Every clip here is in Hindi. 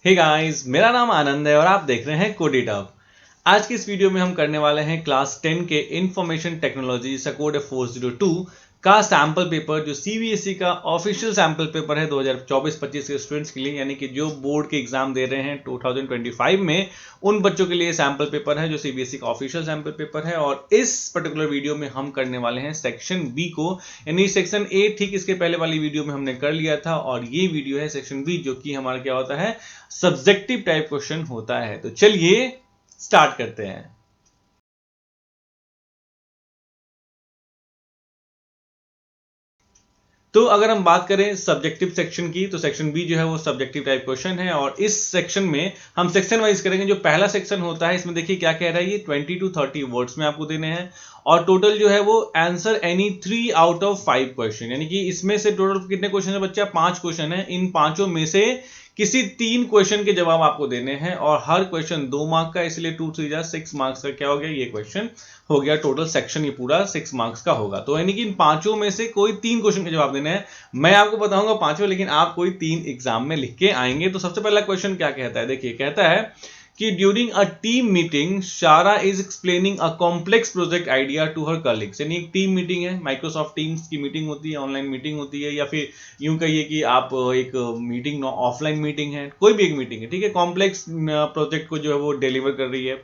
हे गाइस, मेरा नाम आनंद है और आप देख रहे हैं कोडिटअप। आज की इस वीडियो में हम करने वाले हैं क्लास 10 के इंफॉर्मेशन टेक्नोलॉजी कोड 402 का सैंपल पेपर, जो सीबीएसई का ऑफिशियल सैंपल पेपर है 2024-25 के स्टूडेंट्स के लिए, यानी कि जो बोर्ड के एग्जाम दे रहे हैं 2025 में, उन बच्चों के लिए सैंपल पेपर है जो सीबीएसई का ऑफिशियल सैंपल पेपर है। और इस पर्टिकुलर वीडियो में हम करने वाले हैं सेक्शन बी को, यानी सेक्शन ए ठीक इसके पहले वाली वीडियो में हमने कर लिया था, और ये वीडियो है सेक्शन बी, जो कि हमारा क्या होता है, सब्जेक्टिव टाइप क्वेश्चन होता है। तो चलिए स्टार्ट करते हैं। तो अगर हम बात करें सब्जेक्टिव सेक्शन की, तो सेक्शन बी जो है वो सब्जेक्टिव टाइप क्वेश्चन है, और इस सेक्शन में हम सेक्शन वाइज करेंगे। जो पहला सेक्शन होता है, इसमें देखिए क्या कह रहा है, ये 20 to 30 वर्ड्स में आपको देने हैं, और टोटल जो है वो answer any 3 out of 5 question, यानी कि इसमें से टोटल कितने क्वेश्चन है बच्चा, 5 क्वेश्चन है। इन पांचों में से किसी 3 क्वेश्चन के जवाब आपको देने हैं, और हर क्वेश्चन 2 मार्क का, इसलिए 2 3 जा 6 मार्क्स का क्या हो गया, ये क्वेश्चन हो गया। टोटल सेक्शन ये पूरा 6 मार्क्स का होगा। तो यानी कि इन पांचों में से कोई 3 क्वेश्चन के जवाब देने हैं। मैं आपको बताऊंगा पांचों, लेकिन आप कोई 3 एग्जाम में लिख के आएंगे। तो सबसे पहला क्वेश्चन क्या कहता है, देखिए कहता है कि during a team meeting Shara is explaining a complex project idea to her colleagues. यानी एक टीम मीटिंग है, माइक्रोसॉफ्ट टीम्स की मीटिंग होती है, ऑनलाइन मीटिंग होती है, या फिर यूं कहिए कि आप एक मीटिंग ऑफलाइन मीटिंग है, कोई भी एक मीटिंग है, ठीक है। कॉम्प्लेक्स प्रोजेक्ट को जो है वो डिलीवर कर रही है।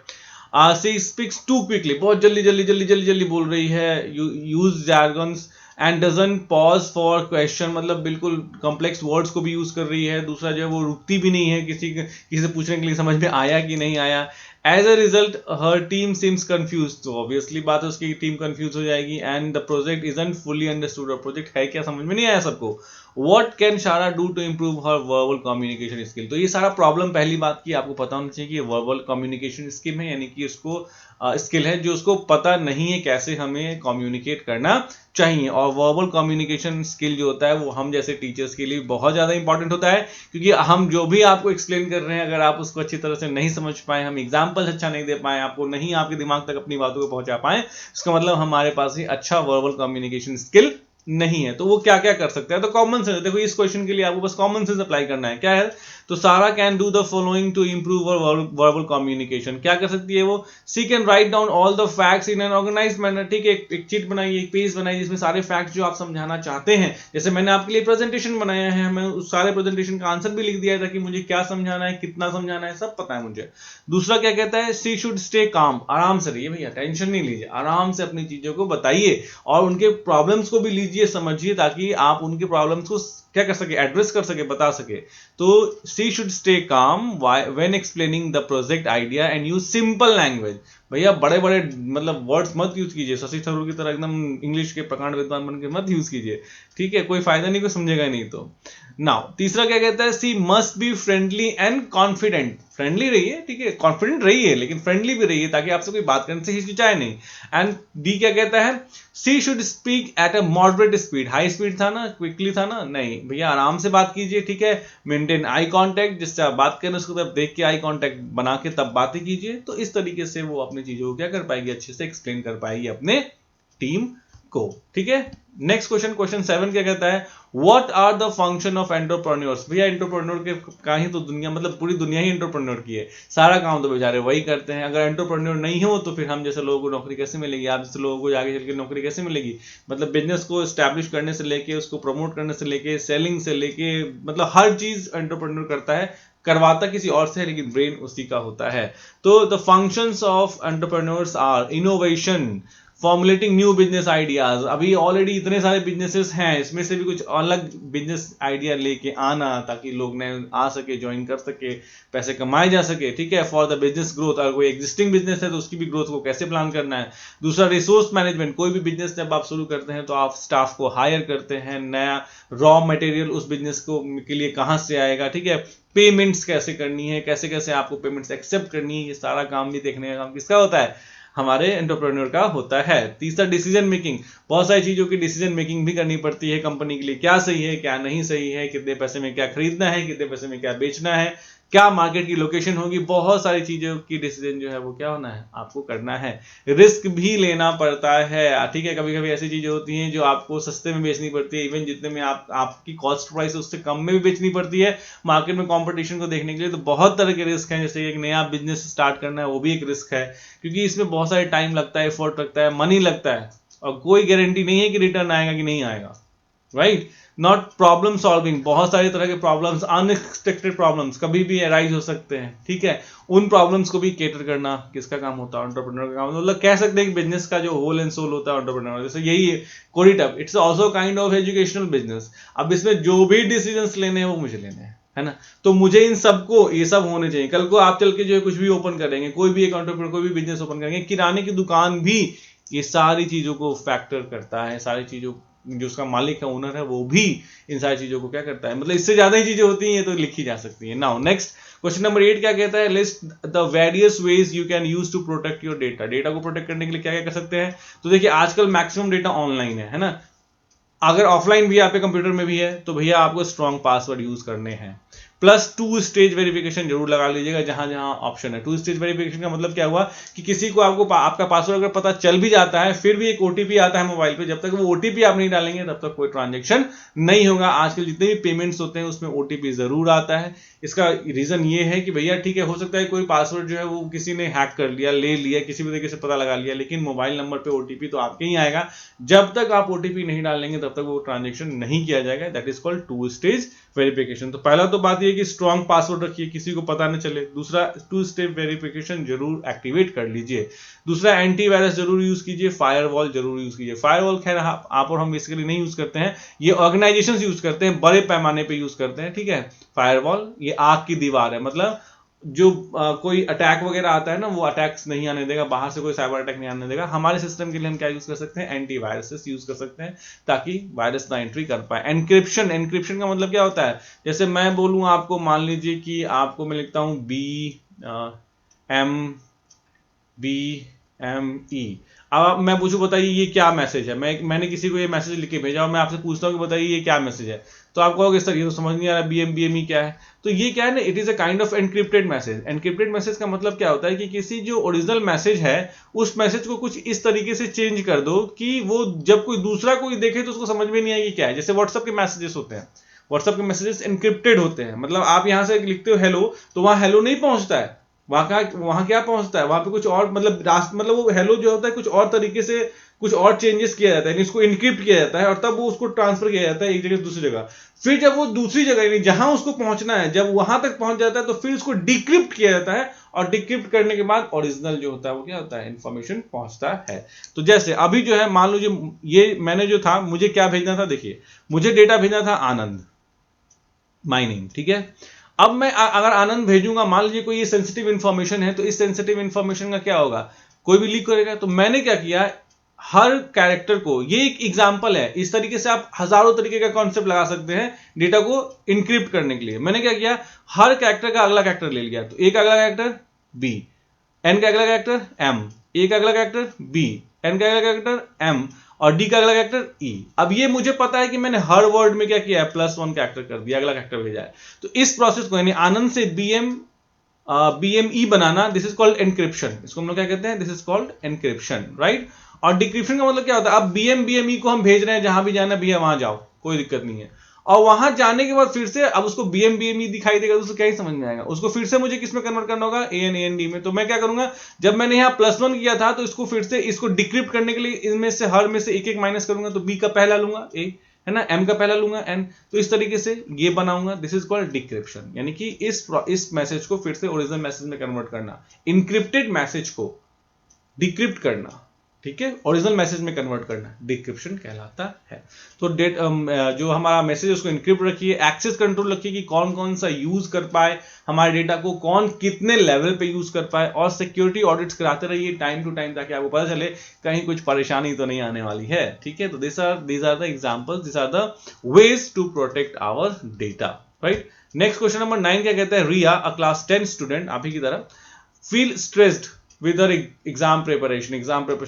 शी स्पीक्स टू क्विकली, बहुत जल्दी जल्दी जल्दी जल्दी जल्दी बोल रही है, use jargons and doesn't pause for question, मतलब बिल्कुल कॉम्प्लेक्स वर्ड्स को भी यूज कर रही है। दूसरा जो है वो रुकती भी नहीं है किसी से पूछने के लिए समझ में आया कि नहीं आया। As a result her team seems confuse, तो ऑब्वियसली बात है उसकी टीम कंफ्यूज हो जाएगी। And the project isn't fully understood, और प्रोजेक्ट है क्या समझ में नहीं आया सबको। What can Shara do to improve her verbal communication skill. तो ये सारा प्रॉब्लम पहली बात की आपको पता होना चाहिए कि वर्बल कम्युनिकेशन स्किल है, यानी कि उसको स्किल है जो उसको पता नहीं है कैसे हमें कम्युनिकेट करना चाहिए। और वर्बल कम्युनिकेशन स्किल जो होता है वो हम जैसे टीचर्स के लिए बहुत ज़्यादा इंपॉर्टेंट होता है, क्योंकि हम जो भी आपको एक्सप्लेन कर रहे हैं, अगर आप उसको अच्छी तरह से नहीं समझ पाए, हम एग्जाम्पल अच्छा नहीं दे पाए, आपको नहीं आपके दिमाग तक अपनी बातों को पहुंचा पाए, इसका मतलब हमारे पास ही अच्छा वर्बल कम्युनिकेशन स्किल नहीं है। तो वो क्या क्या कर सकते हैं, तो कॉमन सेंस, देखो इस क्वेश्चन के लिए आपको बस कॉमन सेंस अप्लाई करना है। क्या है, तो Sara can do the following to improve verbal communication. क्या कर सकती है वो, she can write down all the facts in an organised manner, ठीक है। एक चीट बनाइए, एक पेज बनाइए जिसमें सारे फैक्ट्स जो आप समझाना चाहते हैं, जैसे मैंने आपके लिए प्रेजेंटेशन बनाया है, मैं उस सारे प्रेजेंटेशन का आंसर भी लिख दिया था कि मुझे क्या समझाना है, कितना समझाना है, सब पता है मुझे। दूसरा क्या कहता है, सी शुड स्टे काम, आराम से रहिए भैया, टेंशन नहीं लीजिए, आराम से अपनी चीजों को बताइए और उनके प्रॉब्लम्स को भी लीजिए, समझिए, ताकि आप उनके प्रॉब्लम्स को क्या कर सके, एड्रेस कर सके, बता सके। तो she should stay calm when explaining the project idea and use simple language. भैया बड़े बड़े मतलब वर्ड्स मत यूज कीजिए, शशि थरूर की तरह एकदम इंग्लिश के प्रकांड विद्वान बन के मत यूज कीजिए, ठीक है, कोई फायदा नहीं, कोई समझेगा नहीं। तो नाउ तीसरा क्या कहता है, she must be friendly and confident. Friendly रहिए, ठीक है, कॉन्फिडेंट रहिए, लेकिन फ्रेंडली भी रहिए ताकि आपसे कोई बात करने से हिचकिचाए नहीं। एंड डी क्या कहता है, she should speak at a moderate speed. High speed था ना, क्विकली था ना, नहीं भैया, आराम से बात कीजिए, ठीक है। मेंटेन आई कांटेक्ट, जिससे आप बात करें उसको तब देख के आई कांटेक्ट बना के तब बातें कीजिए। तो इस तरीके से वो अपनी चीजों को क्या कर पाएगी, अच्छे से एक्सप्लेन कर पाएगी अपने टीम को, ठीक है। नेक्स्ट क्वेश्चन, क्वेश्चन 7 क्या कहता है, what are the function of entrepreneurs. भैया एंटरप्रेन्योर के का ही तो दुनिया, मतलब पूरी दुनिया ही एंटरप्रेन्योर की है, सारा काम तो बेचारे वही करते हैं। अगर एंटरप्रेन्योर नहीं हो तो फिर हम जैसे लोगों को नौकरी कैसे मिलेगी, आप जैसे लोगों को आगे चल के नौकरी कैसे मिलेगी। मतलब बिजनेस को स्टैब्लिश करने से लेके, उसको प्रमोट करने से लेके, सेलिंग से लेके, मतलब हर चीज एंटरप्रेन्योर करता है, करवाता किसी और से है, लेकिन ब्रेन उसी का होता है। तो the functions of entrepreneurs are innovation, formulating new business ideas. अभी ऑलरेडी इतने सारे बिजनेसेस हैं, इसमें से भी कुछ अलग बिजनेस आइडिया लेके आना, ताकि लोग नए आ सके, ज्वाइन कर सके, पैसे कमाए जा सके, ठीक है। फॉर द बिजनेस ग्रोथ, अगर कोई एग्जिस्टिंग बिजनेस है तो उसकी भी ग्रोथ को कैसे प्लान करना है। दूसरा रिसोर्स मैनेजमेंट, कोई भी बिजनेस जब आप शुरू करते हैं तो आप स्टाफ को हायर करते हैं, नया रॉ मटेरियल उस बिजनेस को के लिए कहाँ से आएगा, ठीक है। पेमेंट्स कैसे करनी है, कैसे कैसे आपको पेमेंट्स एक्सेप्ट करनी है, ये सारा काम भी देखने का काम किसका होता है, हमारे एंटरप्रेन्योर का होता है। तीसरा डिसीजन मेकिंग, बहुत सारी चीजों की डिसीजन मेकिंग भी करनी पड़ती है कंपनी के लिए, क्या सही है क्या नहीं सही है, कितने पैसे में क्या खरीदना है, कितने पैसे में क्या बेचना है, क्या मार्केट की लोकेशन होगी, बहुत सारी चीजों की डिसीजन जो है वो क्या होना है, आपको करना है। रिस्क भी लेना पड़ता है, ठीक है। कभी कभी ऐसी चीजें होती हैं जो आपको सस्ते में बेचनी पड़ती है, इवन जितने में आपकी कॉस्ट प्राइस उससे कम में भी बेचनी पड़ती है मार्केट में कंपटीशन को देखने के लिए। तो बहुत तरह के रिस्क हैं, जैसे एक नया बिजनेस स्टार्ट करना है, वो भी एक रिस्क है, क्योंकि इसमें बहुत सारे टाइम लगता है, एफर्ट लगता है, मनी लगता है, और कोई गारंटी नहीं है कि रिटर्न आएगा कि नहीं आएगा, राइट। नॉट प्रॉब्लम सॉल्विंग, बहुत सारी तरह के प्रॉब्लम्स, अनएक्सपेक्टेड प्रॉब्लम्स कभी भी अराइज हो सकते हैं, ठीक है। उन प्रॉब्लम्स को भी केटर करना किसका काम होता है, एंटरप्रेन्योर का काम। मतलब कह सकते हैं कि बिजनेस का जो होल एंड सोल होता है एंटरप्रेन्योर, जैसे यही है Code It Up, it's also kind of educational business. अब इसमें जो भी डिसीजंस लेने हैं वो मुझे लेने हैं, है ना। तो मुझे इन सबको, ये सब होने चाहिए। कल को आप चल के जो है कुछ भी ओपन करेंगे, कोई भी एक एंटरप्रेन्योर कोई भी बिजनेस ओपन करेंगे, किराने की दुकान भी ये सारी चीजों को फैक्टर करता है, सारी चीजों, जो उसका मालिक है, ओनर है, वो भी इन सारी चीजों को क्या करता है। मतलब इससे ज्यादा ही चीजें होती हैं, तो लिखी जा सकती है। नाउ नेक्स्ट क्वेश्चन नंबर 8 क्या कहता है, list the various ways you can use to protect your data. Data को प्रोटेक्ट करने के लिए क्या क्या कर सकते हैं। तो देखिए आजकल मैक्सिमम डेटा ऑनलाइन है ना। अगर ऑफलाइन भी आपके कंप्यूटर में भी है तो भैया आपको स्ट्रॉन्ग पासवर्ड यूज करने हैं, प्लस 2 स्टेज वेरिफिकेशन जरूर लगा लीजिएगा जहां जहां ऑप्शन है। 2 स्टेज वेरिफिकेशन का मतलब क्या हुआ कि किसी को आपका पासवर्ड अगर पता चल भी जाता है, फिर भी एक ओटीपी आता है मोबाइल पे, जब तक वो ओटीपी आप नहीं डालेंगे तब तक कोई ट्रांजेक्शन नहीं होगा। आजकल जितने भी पेमेंट्स होते हैं उसमें ओटीपी जरूर आता है। इसका रीजन ये है कि भैया ठीक है, हो सकता है कोई पासवर्ड जो है वो किसी ने हैक कर लिया, ले लिया, किसी भी तरीके से पता लगा लिया, लेकिन मोबाइल नंबर पे ओटीपी तो आपके ही आएगा। जब तक आप ओटीपी नहीं डालेंगे तब तक वो ट्रांजेक्शन नहीं किया जाएगा। That is called 2 stage verification. तो पहला तो बात ये कि स्ट्रॉन्ग पासवर्ड रखिए, किसी को पता न चले। दूसरा, 2 स्टेप वेरिफिकेशन जरूर एक्टिवेट कर लीजिए। दूसरा, एंटीवायरस जरूर यूज कीजिए, फायरवॉल जरूर यूज कीजिए। फायरवॉल खैर आप और हम बेसिकली नहीं यूज करते हैं, ये ऑर्गेनाइजेशंस यूज करते हैं, बड़े पैमाने पे यूज करते हैं, ठीक है। फायरवॉल ये आग की दीवार है, मतलब जो कोई अटैक वगैरह आता है ना, वो अटैक्स नहीं आने देगा, बाहर से कोई साइबर अटैक नहीं आने देगा। हमारे सिस्टम के लिए हम क्या यूज कर सकते हैं, एंटीवायरसेस यूज कर सकते हैं, ताकि वायरस ना एंट्री कर पाए। एनक्रिप्शन, एनक्रिप्शन का मतलब क्या होता है, जैसे मैं बोलूं आपको, मान लीजिए कि आपको मैं लिखता हूं BME, अब मैं पूछूं बताइए ये क्या मैसेज है, मैंने किसी को ये मैसेज लिख के भेजा और मैं आपसे पूछता हूं कि बताइए ये क्या मैसेज है, तो आप कहोगे सर ये तो समझ नहीं आ रहा, BME क्या है। तो ये क्या है ना, it is a kind of encrypted message. Encrypted message का मतलब क्या होता है कि किसी जो ओरिजिनल मैसेज है उस मैसेज को कुछ इस तरीके से चेंज कर दो कि वो जब कोई दूसरा कोई देखे तो उसको समझ में नहीं आएगी क्या है। जैसे व्हाट्सएप के मैसेजेस होते हैं, व्हाट्सएप के मैसेजेस एनक्रिप्टेड होते हैं, मतलब आप यहां से लिखते हो हेलो तो वहां हेलो नहीं पहुंचता है, वहां क्या पहुंचता है, वहां पे कुछ और, मतलब वो हेलो जो होता है कुछ और तरीके से, कुछ और चेंजेस किया जाता है, इसको इनक्रिप्ट किया जाता है और तब वो उसको ट्रांसफर किया जाता है एक जगह से दूसरी जगह। फिर जब वो दूसरी जगह यानी जहां उसको पहुंचना है, जब वहां तक पहुंच जाता है तो फिर उसको डिक्रिप्ट किया जाता है, और डिक्रिप्ट करने के बाद ओरिजिनल जो होता है वो क्या होता है, इंफॉर्मेशन पहुंचता है। तो जैसे अभी जो है, मान लीजिए ये मैंने जो था, मुझे क्या भेजना था, देखिए मुझे डेटा भेजना था आनंद, माय नेम, ठीक है। अब मैं अगर आनंद भेजूंगा, मान लीजिए कोई ये सेंसिटिव इंफॉर्मेशन है, तो इस सेंसिटिव इंफॉर्मेशन का क्या होगा, कोई भी लीक करेगा। तो मैंने क्या किया, हर कैरेक्टर को, ये एक एग्जांपल है, इस तरीके से आप हजारों तरीके का कॉन्सेप्ट लगा सकते हैं डेटा को इनक्रिप्ट करने के लिए। मैंने क्या किया, हर कैरेक्टर का अगला कैरेक्टर ले लिया, तो ए का अगला कैरेक्टर बी, एन का अगला कैरेक्टर एम, ए का अगला कैरेक्टर बी, एन का अगला कैरेक्टर एम, और डी का अगला कैरेक्टर ई। अब ये मुझे पता है कि मैंने हर वर्ड में क्या किया है, +1 कैरेक्टर कर दिया, अगला कैरेक्टर भेजा है। तो इस प्रोसेस को यानी आनंद से BME banana, this is called encryption. इसको हम लोग क्या कहते हैं, this is called encryption, right. और डिक्रिप्शन का मतलब क्या होता है, अब BME को हम भेज रहे हैं, जहां भी जाना भैया वहां जाओ, कोई दिक्कत नहीं है। और वहां जाने के बाद फिर से अब उसको BME दिखाई देगा, तो उसको क्या ही समझ में आएगा, उसको फिर से मुझे किसमें कन्वर्ट करना होगा, AND में। तो मैं क्या करूंगा, जब मैंने यहाँ +1 किया था तो इसको फिर से, इसको डिक्रिप्ट करने के लिए इनमें से हर में से एक एक माइनस करूंगा, तो B का पहला लूंगा A, है ना, M का पहला लूंगा N, तो इस तरीके से ये बनाऊंगा। दिस इज कॉल्ड डिक्रिप्शन, यानी कि इस मैसेज को फिर से ओरिजिनल मैसेज में कन्वर्ट करना, इनक्रिप्टेड मैसेज को डिक्रिप्ट करना, ठीक है, ओरिजिनल मैसेज में कन्वर्ट करना डिक्रिप्शन कहलाता है। तो जो हमारा मैसेज है उसको इनक्रिप्ट रखिए, एक्सेस कंट्रोल रखिए कि कौन कौन सा यूज कर पाए हमारे डेटा को, कौन कितने लेवल पे यूज कर पाए, और सिक्योरिटी ऑडिट्स कराते रहिए टाइम टू टाइम, ताकि आपको पता चले कहीं कुछ परेशानी तो नहीं आने वाली है, ठीक है। तो these are the examples, these are the ways to protect our data, right. Next question number 9 क्या कहता है, रिया अ क्लास 10 स्टूडेंट, आप ही की तरह, feel stressed with exam preparation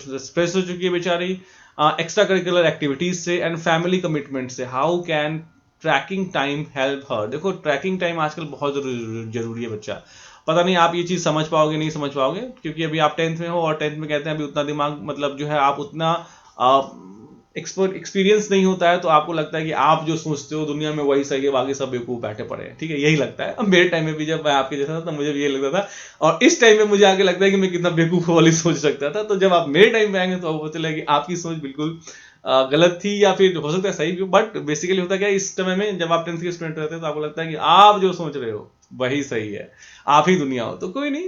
से स्ट्रेस हो चुकी है बेचारी, एक्स्ट्रा करिकुलर एक्टिविटीज से एंड फैमिली कमिटमेंट से। How can tracking time help her. देखो ट्रैकिंग टाइम आजकल बहुत जरूरी है बच्चा। पता नहीं आप ये चीज समझ पाओगे नहीं समझ पाओगे, क्योंकि अभी आप 10th में हो और 10th में कहते हैं अभी उतना दिमाग मतलब जो है आप उतना एक्सपीरियंस नहीं होता है, तो आपको लगता है कि आप जो सोचते हो दुनिया में वही सही है, बाकी सब बेवकूफ बैठे पड़े हैं। ठीक है, यही लगता है। अब मेरे टाइम में भी जब मैं आपके जैसा था तो मुझे भी ये लगता था, और इस टाइम में मुझे आगे लगता है कि मैं कितना बेवकूफ वाली सोच सकता था। तो जब आप मेरे टाइम में आएंगे तो आपको पता लगेगा कि आपकी सोच बिल्कुल गलत थी, या फिर हो सकता है सही भी, बट बेसिकली होता क्या है इस समय में जब आप 10th के स्टूडेंट रहते हैं तो आपको लगता है कि आप जो सोच रहे हो वही सही है, आप ही दुनिया हो। तो कोई नहीं,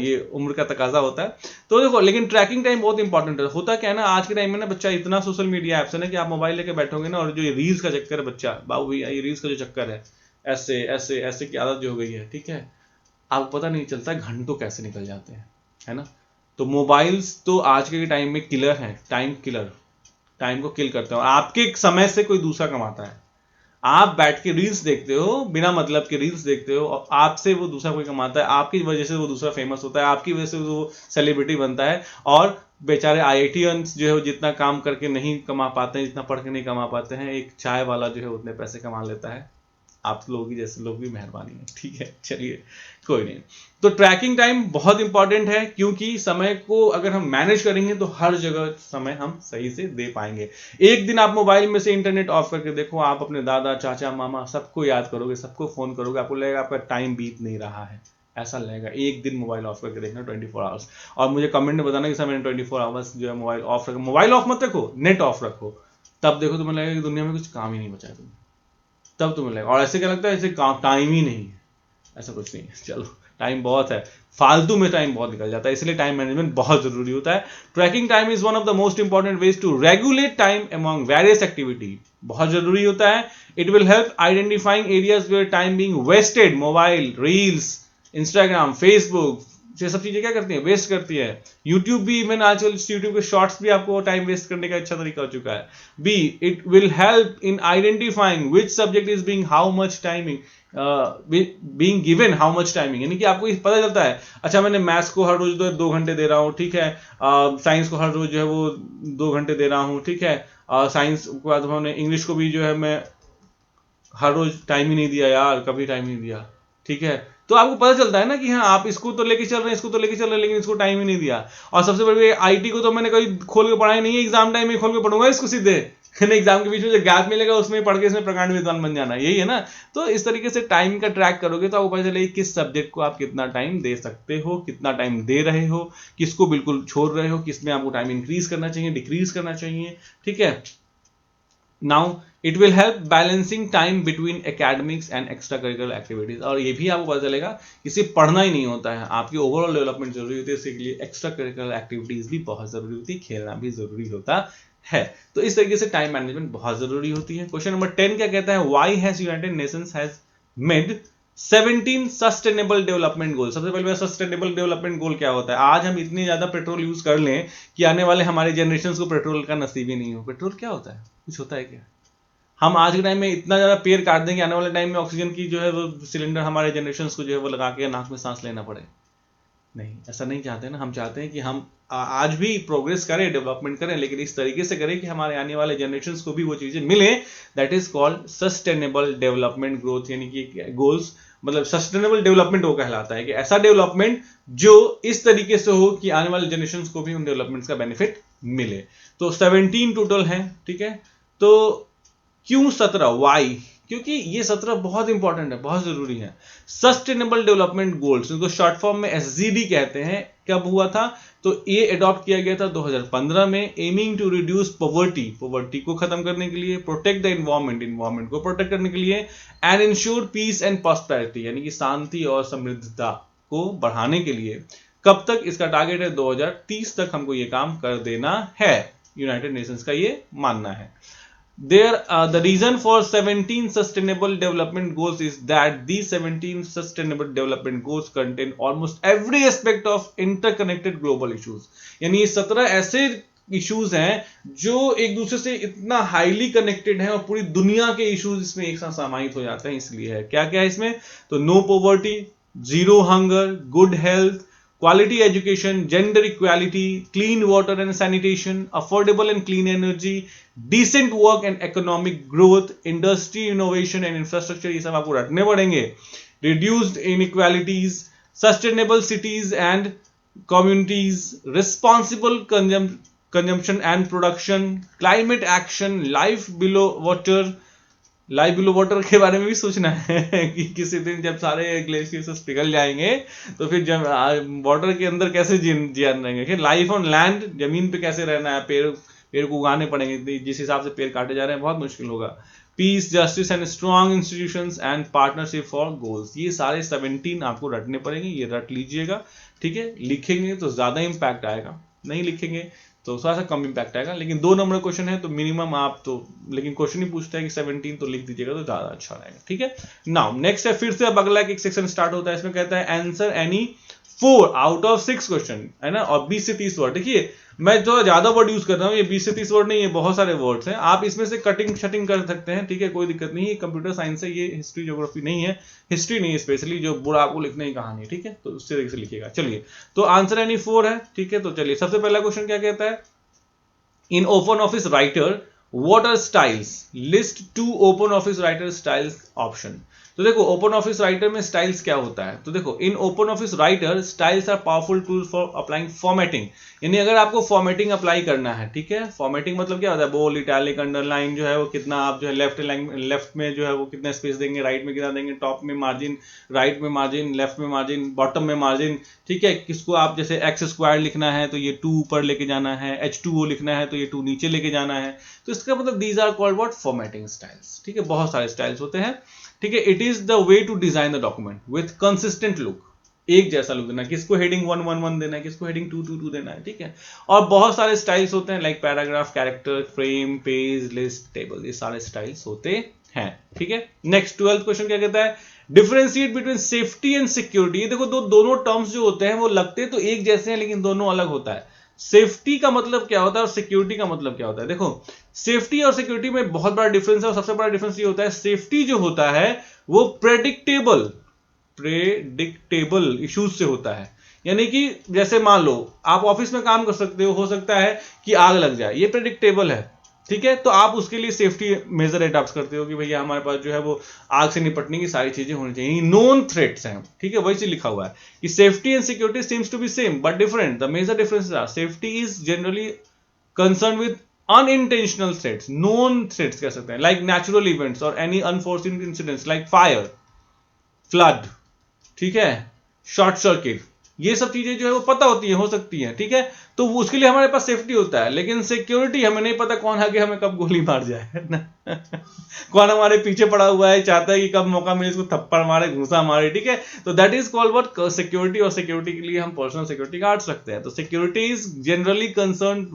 ये उम्र का तकाजा होता है। तो देखो लेकिन ट्रैकिंग टाइम बहुत इंपॉर्टेंट है। होता क्या है ना, आज के टाइम में ना बच्चा इतना सोशल मीडिया ऐप्स है ना कि आप मोबाइल लेके बैठोगे ना, और जो ये रील्स का चक्कर है बच्चा, बाबू भैया ये रील्स का जो चक्कर है, ऐसे ऐसे ऐसे की आदत जो हो गई है, ठीक है, आपको पता नहीं चलता घंटों कैसे निकल जाते हैं, है ना। तो मोबाइल्स तो आज के टाइम में किलर है, टाइम किलर, टाइम को किल करते हैं, और आपके समय से कोई दूसरा कमाता है। आप बैठ के रील्स देखते हो, बिना मतलब के रील्स देखते हो, और आपसे वो दूसरा कोई कमाता है, आपकी वजह से वो दूसरा फेमस होता है, आपकी वजह से वो सेलिब्रिटी बनता है। और बेचारे आईआईटीएंस जो है जितना काम करके नहीं कमा पाते हैं, जितना पढ़ के नहीं कमा पाते हैं, एक चाय वाला जो है उतने पैसे कमा लेता है। आप लोगों की जैसे लोग भी मेहरबानी है, ठीक है, चलिए कोई नहीं। तो ट्रैकिंग टाइम बहुत इंपॉर्टेंट है, क्योंकि समय को अगर हम मैनेज करेंगे तो हर जगह समय हम सही से दे पाएंगे। एक दिन आप मोबाइल में से इंटरनेट ऑफ करके देखो, आप अपने दादा चाचा मामा सबको याद करोगे, सबको फोन करोगे, आपको लगेगा आपका टाइम बीत नहीं रहा है, ऐसा लगेगा। एक दिन मोबाइल ऑफ करके देखना 24 आवर्स, और मुझे कमेंट में बताना कि सर मैंने 24 आवर्स जो है मोबाइल ऑफ रखा। मोबाइल ऑफ मत रखो, नेट ऑफ रखो, तब देखो तुम्हें लगेगा कि दुनिया में कुछ काम ही नहीं बचा है तुम्हें, तब तुम्हें लगेगा। और ऐसे क्या लगता है ऐसे टाइम ही नहीं है, ऐसा कुछ नहीं है। चलो टाइम बहुत है, फालतू में टाइम बहुत निकल जाता है, इसलिए टाइम मैनेजमेंट बहुत जरूरी होता है। Tracking time is one of the most important ways to regulate time among various activity, बहुत जरूरी होता है। It will help identifying areas where time being wasted. Mobile, reels, Instagram, Facebook, ये सब चीजें क्या करती है, वेस्ट करती है। यूट्यूब भी, इवन आजकल यूट्यूब के शॉर्ट्स भी आपको टाइम वेस्ट करने का अच्छा तरीका हो चुका है। B, it will help in identifying which subject is being how much timing being given how much timing, यानी कि आपको पता चलता है अच्छा मैंने मैथ्स को हर रोज 2 घंटे दे रहा हूँ, ठीक है, साइंस को हर रोज जो है वो 2 घंटे दे रहा हूँ, ठीक है, साइंस के बाद हमने इंग्लिश को भी जो है मैं हर रोज टाइम ही नहीं दिया यार, कभी टाइम नहीं दिया, ठीक है। तो आपको पता चलता है ना कि हाँ आप इसको तो लेके चल रहे हैं, इसको तो लेके चल रहे हैं, लेकिन इसको टाइम ही नहीं दिया। और सबसे बड़ी आईटी को तो मैंने कभी खोल के पढ़ा ही नहीं है, एग्जाम टाइम में खोल के पढ़ूंगा इसको सीधे, एग्जाम के बीच में जो गैप मिलेगा उसमें पढ़ के इसमें प्रकांड विद्वान बन जाना, यही है ना। तो इस तरीके से टाइम का ट्रैक करोगे तो आपको पता चलेगा किस सब्जेक्ट को आप कितना टाइम दे सकते हो, कितना टाइम दे रहे हो, किसको बिल्कुल छोड़ रहे हो, किसमें आपको टाइम इंक्रीज करना चाहिए, डिक्रीज करना चाहिए, ठीक है। Now it will help balancing time between academics and extra curricular activities. और ये भी आपको पता चलेगा कि सिर्फ पढ़ना ही नहीं होता है, आपकी ओवरऑल डेवलपमेंट जरूरी होती है, इसके लिए एक्स्ट्रा करिकुलर एक्टिविटीज भी बहुत जरूरी होती है, खेलना भी जरूरी होता है। तो इस तरीके से टाइम मैनेजमेंट बहुत जरूरी होती है। क्वेश्चन नंबर 10 क्या कहता है, why has United Nations has made 17 sustainable development goal. सबसे पहले सस्टेनेबल डेवलपमेंट गोल क्या होता है। आज हम इतनी ज्यादा पेट्रोल यूज कर लें कि आने वाले हमारे जनरेशन को पेट्रोल का नसीब ही नहीं हो। पेट्रोल क्या होता है, कुछ होता है क्या। हम आज के टाइम में इतना ज्यादा पेड़ काट देंगे, आने वाले टाइम में ऑक्सीजन की जो है वो सिलेंडर हमारे जनरेशन को जो है वो लगा के नाक में सांस लेना पड़े। नहीं, ऐसा नहीं चाहते ना। हम चाहते हैं कि हम आज भी प्रोग्रेस करें, डेवलपमेंट करें, लेकिन इस तरीके से करें कि हमारे आने वाले जनरेशंस को भी वो चीजें मिले। That is called sustainable development growth, यानी कि गोल्स मतलब सस्टेनेबल डेवलपमेंट वो कहलाता है कि ऐसा डेवलपमेंट जो इस तरीके से हो कि आने वाले जनरेशंस को भी उन डेवलपमेंट्स का बेनिफिट मिले। तो 17 टोटल है, ठीक है। तो क्यों 17, वाई, क्योंकि ये 17 बहुत इंपॉर्टेंट है, बहुत जरूरी है। सस्टेनेबल डेवलपमेंट गोल्स, इनको शॉर्ट फॉर्म में एसडीजी कहते हैं। कब हुआ था, तो ये अडॉप्ट किया गया था 2015 में, aiming to reduce poverty, poverty को खत्म करने के लिए, प्रोटेक्ट द एनवायरमेंट, एनवायरमेंट को प्रोटेक्ट करने के लिए, and ensure peace and prosperity, यानी कि शांति और समृद्धता को बढ़ाने के लिए। कब तक इसका टारगेट है, 2030 तक हमको ये काम कर देना है, यूनाइटेड नेशंस का ये मानना है। The reason for 17 sustainable development goals is that these 17 sustainable development goals contain almost every aspect of interconnected global issues। यानी 17 ऐसे इश्यूज हैं जो एक दूसरे से इतना हाईली कनेक्टेड है और पूरी दुनिया के इश्यूज इसमें एक साथ समाहित हो जाते हैं। इसलिए है क्या क्या है इसमें, तो no poverty, zero hunger, good health, quality education, gender equality, clean water and sanitation, affordable and clean energy, decent work and economic growth, industry innovation and infrastructure, ये सब आपको रटने पड़ेंगे. reduced inequalities, sustainable cities and communities, responsible consumption and production, climate action, life below water के बारे में भी सोचना है कि किसी दिन जब सारे ग्लेशियर्स पिघल जाएंगे तो फिर जब वाटर के अंदर कैसे जिया रहेंगे. लाइफ ऑन लैंड, जमीन पे कैसे रहना है, पेड़ को उगाने पड़ेंगे, जिस हिसाब से पेड़ काटे जा रहे हैं बहुत मुश्किल होगा. Peace, justice and strong institutions and partnership for goals, ये सारे 17 आपको रटने पड़ेंगे. ये रट लीजिएगा, ठीक है. लिखेंगे तो ज्यादा इंपैक्ट आएगा, नहीं लिखेंगे तो थोड़ा सा कम इंपैक्ट आएगा. लेकिन 2 नंबर क्वेश्चन है तो मिनिमम आप तो, लेकिन क्वेश्चन ही पूछता है कि 17 तो लिख दीजिएगा तो ज्यादा अच्छा रहेगा, ठीक है. नाउ नेक्स्ट है, फिर से अब अगला एक सेक्शन स्टार्ट होता है. इसमें कहता है answer any 4 out of 6 question, है ना, और 20 से 30 वर्ड. देखिए मैं जो ज्यादा वर्ड यूज कर रहा हूँ, ये 20 से 30 वर्ड नहीं है, बहुत सारे वर्ड्स हैं. आप इसमें से कटिंग शटिंग कर सकते हैं, ठीक है, कोई दिक्कत नहीं है. कंप्यूटर साइंस है, ये हिस्ट्री ज्योग्राफी नहीं है, हिस्ट्री नहीं है स्पेशली जो बुरा आपको लिखने की कहानी है, ठीक है. तो उससे देखिए लिखिएगा. चलिए, तो आंसर एनी 4 है, ठीक है. तो चलिए सबसे पहला क्वेश्चन क्या कहता है, in open office writer what are styles, list 2 open office writer styles option. तो देखो ओपन ऑफिस राइटर में स्टाइल्स क्या होता है, तो देखो in Open Office Writer styles are powerful tool for applying formatting. यानी अगर आपको फॉर्मेटिंग अप्लाई करना है, ठीक है, फॉर्मेटिंग मतलब क्या होता है, बोल्ड, इटैलिक, अंडरलाइन जो है वो कितना आप जो है लेफ्ट में जो है वो कितना स्पेस देंगे, राइट में कितना देंगे, टॉप में मार्जिन, राइट में मार्जिन, लेफ्ट में मार्जिन, बॉटम में मार्जिन, ठीक है. किसको आप जैसे एक्स स्क्वायर लिखना है तो ये 2 ऊपर लेके जाना है, H2O लिखना है तो ये 2 नीचे लेके जाना है. तो इसका मतलब these are called what, formatting styles, ठीक है. बहुत सारे स्टाइल्स होते हैं, ठीक है. It is the way to design the document with consistent look, एक जैसा लुक देना, किसको हेडिंग 111 देना है, किसको हेडिंग 222 देना है, ठीक है. और बहुत सारे स्टाइल्स होते हैं like paragraph, character, frame, page, list, table, ये सारे स्टाइल्स होते हैं, ठीक है. नेक्स्ट 12th क्वेश्चन क्या कहता है, differentiate between safety and security. देखो दोनों टर्म्स जो होते हैं वो लगते तो एक जैसे हैं लेकिन दोनों अलग होता है. सेफ्टी का मतलब क्या होता है और सिक्योरिटी का मतलब क्या होता है. देखो सेफ्टी और सिक्योरिटी में बहुत बड़ा डिफरेंस है, और सबसे बड़ा डिफरेंस ये होता है, सेफ्टी जो होता है वो प्रेडिक्टेबल इश्यूज से होता है. यानी कि जैसे मान लो आप ऑफिस में काम कर सकते हो सकता है कि आग लग जाए, ये प्रेडिक्टेबल है, ठीक है. तो आप उसके लिए सेफ्टी मेजर अडॉप्ट करते हो कि भैया हमारे पास जो है वो आग से निपटने की सारी चीजें होनी चाहिए, नोन थ्रेट्स हैं, ठीक है. वही चीज लिखा हुआ है कि safety and security seems to be same but different. The major differences are safety is generally concern with unintentional threats, known threats कह सकते हैं, like natural events or any unforeseen incidents like fire, flood, ठीक है, शॉर्ट सर्किट, ये सब चीजें जो है वो पता होती है, हो सकती है, ठीक है. तो उसके लिए हमारे पास सेफ्टी होता है. लेकिन सिक्योरिटी हमें नहीं पता कौन आगे हमें कब गोली मार जाए कौन हमारे पीछे पड़ा हुआ है, चाहता है कि कब मौका मिले इसको थप्पड़ मारे, घूसा मारे, ठीक है. तो that is called what, security. और सिक्योरिटी के लिए हम पर्सनल सिक्योरिटी गार्ड रखते हैं. तो security is generally concern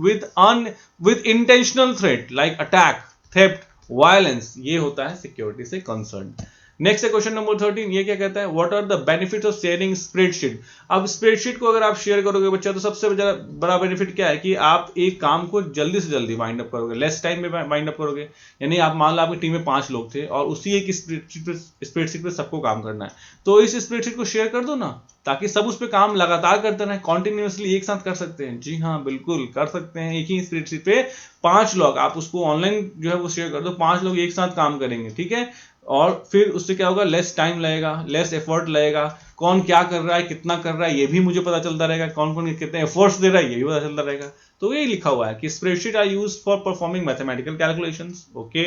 with intentional threat like attack, theft, violence, ये होता है सिक्योरिटी से कंसर्न. नेक्स्ट है क्वेश्चन नंबर 13. ये क्या कहता है, what are the benefits of sharing spreadsheet. अब स्प्रेडशीट को अगर आप शेयर करोगे बच्चा तो सबसे बड़ा बेनिफिट क्या है कि आप एक काम को जल्दी से जल्दी वाइंड अप करोगे, लेस टाइम में वाइंड अप करोगे. यानी आप मान लो आपकी टीम में 5 लोग थे और उसी एक स्प्रेडशीट पे सबको काम करना है, तो इस स्प्रेडशीट को शेयर कर दो ना, ताकि सब उस पर काम लगातार करते रहे, कॉन्टिन्यूसली एक साथ कर सकते हैं. जी हाँ बिल्कुल कर सकते हैं. एक ही स्प्रेडशीट पे 5 लोग, आप उसको ऑनलाइन जो है वो शेयर कर दो, 5 लोग एक साथ काम करेंगे, ठीक है. और फिर उससे क्या होगा, लेस टाइम लगेगा, लेस एफर्ट लगेगा, कौन क्या कर रहा है, कितना कर रहा है ये भी मुझे पता चलता रहेगा, कौन कौन कितने एफर्ट्स दे रहा है ये भी पता चलता रहेगा. तो ये लिखा हुआ है कि spreadsheet are used for performing mathematical calculations. Okay,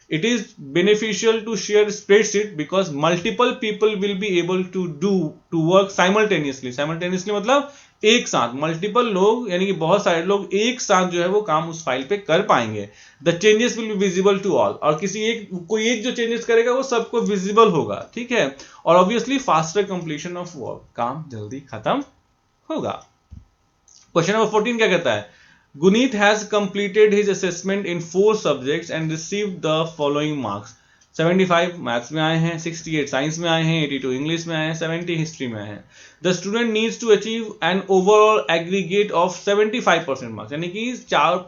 it is beneficial to share spreadsheet because multiple people will be able to work simultaneously. मतलब एक साथ मल्टीपल लोग, यानी कि बहुत सारे लोग एक साथ जो है वो काम उस फाइल पे कर पाएंगे. The changes will be visible to all, और कोई एक जो चेंजेस करेगा वो सबको विजिबल होगा, ठीक है. और obviously faster completion of work, काम जल्दी खत्म होगा. क्वेश्चन नंबर 14 क्या कहता है, Guneet has completed his assessment in 4 subjects and received the following marks. 75 maths में आए हैं, 68 साइंस में आए हैं, 82 इंग्लिश में आए हैं, 70 हिस्ट्री में आए हैं. The student needs to achieve an overall aggregate of 75% marks, यानी कि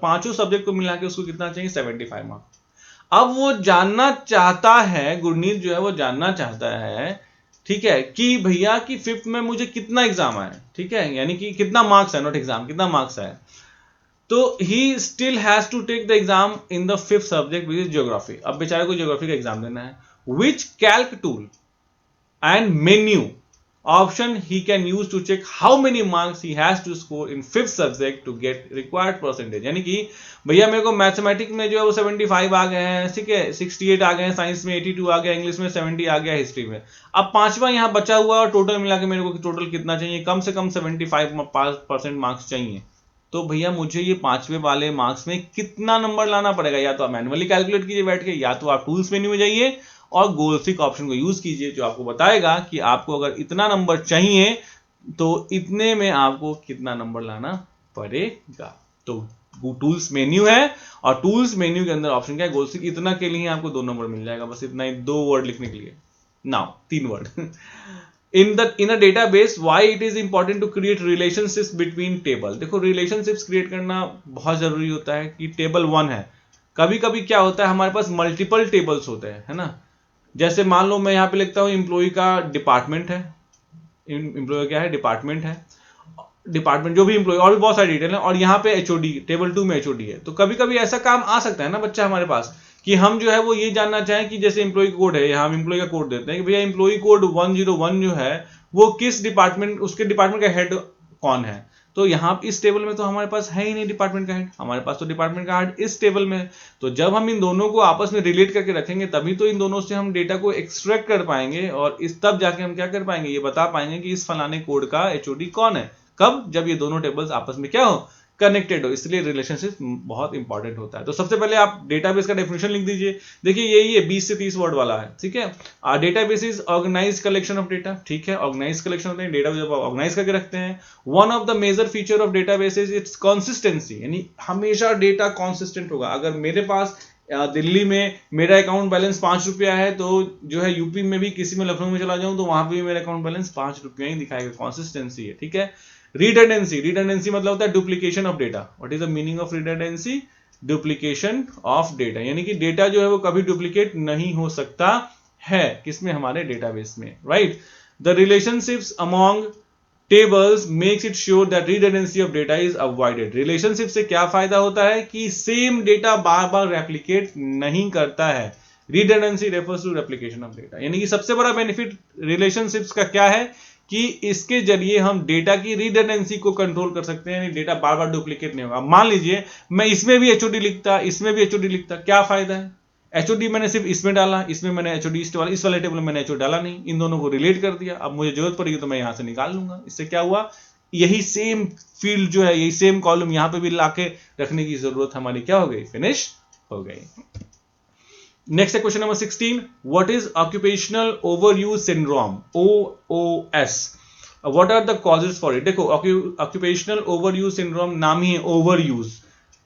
5 सब्जेक्ट को मिला के उसको कितना चाहिए, 75 मार्क्स. अब वो जानना चाहता है, गुरनीत जो है वो जानना चाहता है, ठीक है, कि भैया कि फिफ्थ में मुझे कितना एग्जाम आया, ठीक है, यानी कि कितना मार्क्स है, नॉट एग्जाम, कितना मार्क्स आया। तो he still has to take the exam in the fifth subject which is geography. अब बेचारे को ज्योग्राफी का एग्जाम देना है। Which Calc tool and menu option he can use to check how many marks he has to score in fifth subject to get required percentage। यानी कि भैया मेरे को मैथमेटिक्स में जो है वो 75 आ गए हैं, ठीक है, 68 आ गए हैं, साइंस में 82 आ गया, इंग्लिश में 70 आ गया, हिस्ट्री में अब पांचवा यहाँ बचा हुआ और टोटल मिला के मेरे को टोटल कितना चाहिए, कम से कम 75% मार्क्स चाहिए। तो भैया मुझे ये पांचवे वाले मार्क्स में कितना नंबर लाना पड़ेगा, या तो आप मैनुअली कैलकुलेट कीजिए बैठ के, या तो आप टूल्स मेन्यू में जाइए और गोलफिक ऑप्शन को यूज कीजिए, जो आपको बताएगा कि आपको अगर इतना नंबर चाहिए तो इतने में आपको कितना नंबर लाना पड़ेगा। तो टूल्स मेन्यू है और टूल्स मेन्यू के अंदर ऑप्शन क्या है, गोलफिक, इतना के लिए आपको 2 नंबर मिल जाएगा, बस इतना ही, 2 वर्ड लिखने के लिए, now 3 word. in a database why it is important to create relationships between table। देखो रिलेशनशिप्स क्रिएट करना बहुत जरूरी होता है कि टेबल 1 है, कभी कभी क्या होता है हमारे पास मल्टीपल टेबल्स होते हैं, है ना। जैसे मान लो मैं यहाँ पे लिखता हूँ एम्प्लॉय का डिपार्टमेंट है, एम्प्लॉय क्या है, डिपार्टमेंट है, डिपार्टमेंट जो भी एम्प्लॉय, और भी बहुत सारी डिटेल है, और यहाँ पे एचओडी, टेबल 2 में एचओडी है। तो कभी कभी ऐसा काम आ सकता है ना बच्चा हमारे पास कि हम जो है वो ये जानना चाहें कि जैसे एम्प्लॉय कोड है, यहाँ हम एम्प्लॉय का कोड देते हैं कि भैया एम्प्लॉय कोड 101 जो है वो किस डिपार्टमेंट, उसके डिपार्टमेंट का हेड कौन है। तो यहाँ इस टेबल में तो हमारे पास है ही नहीं डिपार्टमेंट का हेड, हमारे पास तो डिपार्टमेंट का हेड इस टेबल में है। तो जब हम इन दोनों को आपस में रिलेट करके रखेंगे तभी तो इन दोनों से हम डेटा को एक्सट्रैक्ट कर पाएंगे, और इस तब जाके हम क्या कर पाएंगे, ये बता पाएंगे कि इस फलाने कोड का एचओडी कौन है, कब, जब ये दोनों टेबल्स आपस में क्या हो, कनेक्टेड हो। इसलिए रिलेशनशिप बहुत इंपॉर्टेंट होता है। तो सबसे पहले आप डेटाबेस का डेफिनेशन लिख दीजिए। देखिए यही है, 20 से 30 वर्ड वाला है, ठीक है। Database is organise collection of data, ठीक है, ऑर्गेनाइज कलेक्शन होते हैं, डेटा जब ऑर्गेनाइज करके रखते हैं। One of the major feature of database is its consistency, यानी हमेशा डेटा कॉन्सिस्टेंट होगा। अगर मेरे पास दिल्ली में मेरा अकाउंट बैलेंस 5 रुपया है, तो जो है यूपी में भी किसी में लखनऊ में चला जाऊं तो वहां पे भी मेरा अकाउंट बैलेंस 5 रुपया ही दिखाएगा, कॉन्सिस्टेंसी है, ठीक है। रिडंडेंसी, रिडंडेंसी मतलब होता है duplication of data. What is the meaning of redundancy, duplication of data, यानी कि डेटा जो है वो कभी डुप्लीकेट नहीं हो सकता है, किसमें, हमारे डेटाबेस में, right. The relationships among tables makes it sure that redundancy of data is avoided. Relationship से क्या फायदा होता है कि सेम डेटा बार बार रेप्लिकेट नहीं करता है। Redundancy refers to replication of data, यानी कि सबसे बड़ा बेनिफिट रिलेशनशिप्स का क्या है कि इसके जरिए हम डेटा की रिडंडेंसी को कंट्रोल कर सकते हैं, डेटा बार बार डुप्लीकेट नहीं होगा। मान लीजिए मैं इसमें भी एचओडी लिखता, इसमें भी एचओडी लिखता, क्या फायदा है, एचओडी मैंने सिर्फ इसमें डाला, इसमें मैंने एचओडी इस वाले टेबल में मैंने एचओडी डाला नहीं, इन दोनों को रिलेट कर दिया। अब मुझे जरूरत पड़ेगी तो मैं यहां से निकाल लूंगा। इससे क्या हुआ, यही सेम फील्ड जो है, यही सेम कॉलम यहां पे भी लाके रखने की जरूरत हमारी क्या हो गई, फिनिश हो गई। नेक्स्ट है question number 16, what is occupational overuse syndrome, OOS, what are the causes for it. देखो ऑक्यूपेशनल ओवरयूज सिंड्रोम नाम ही है, ओवरयूज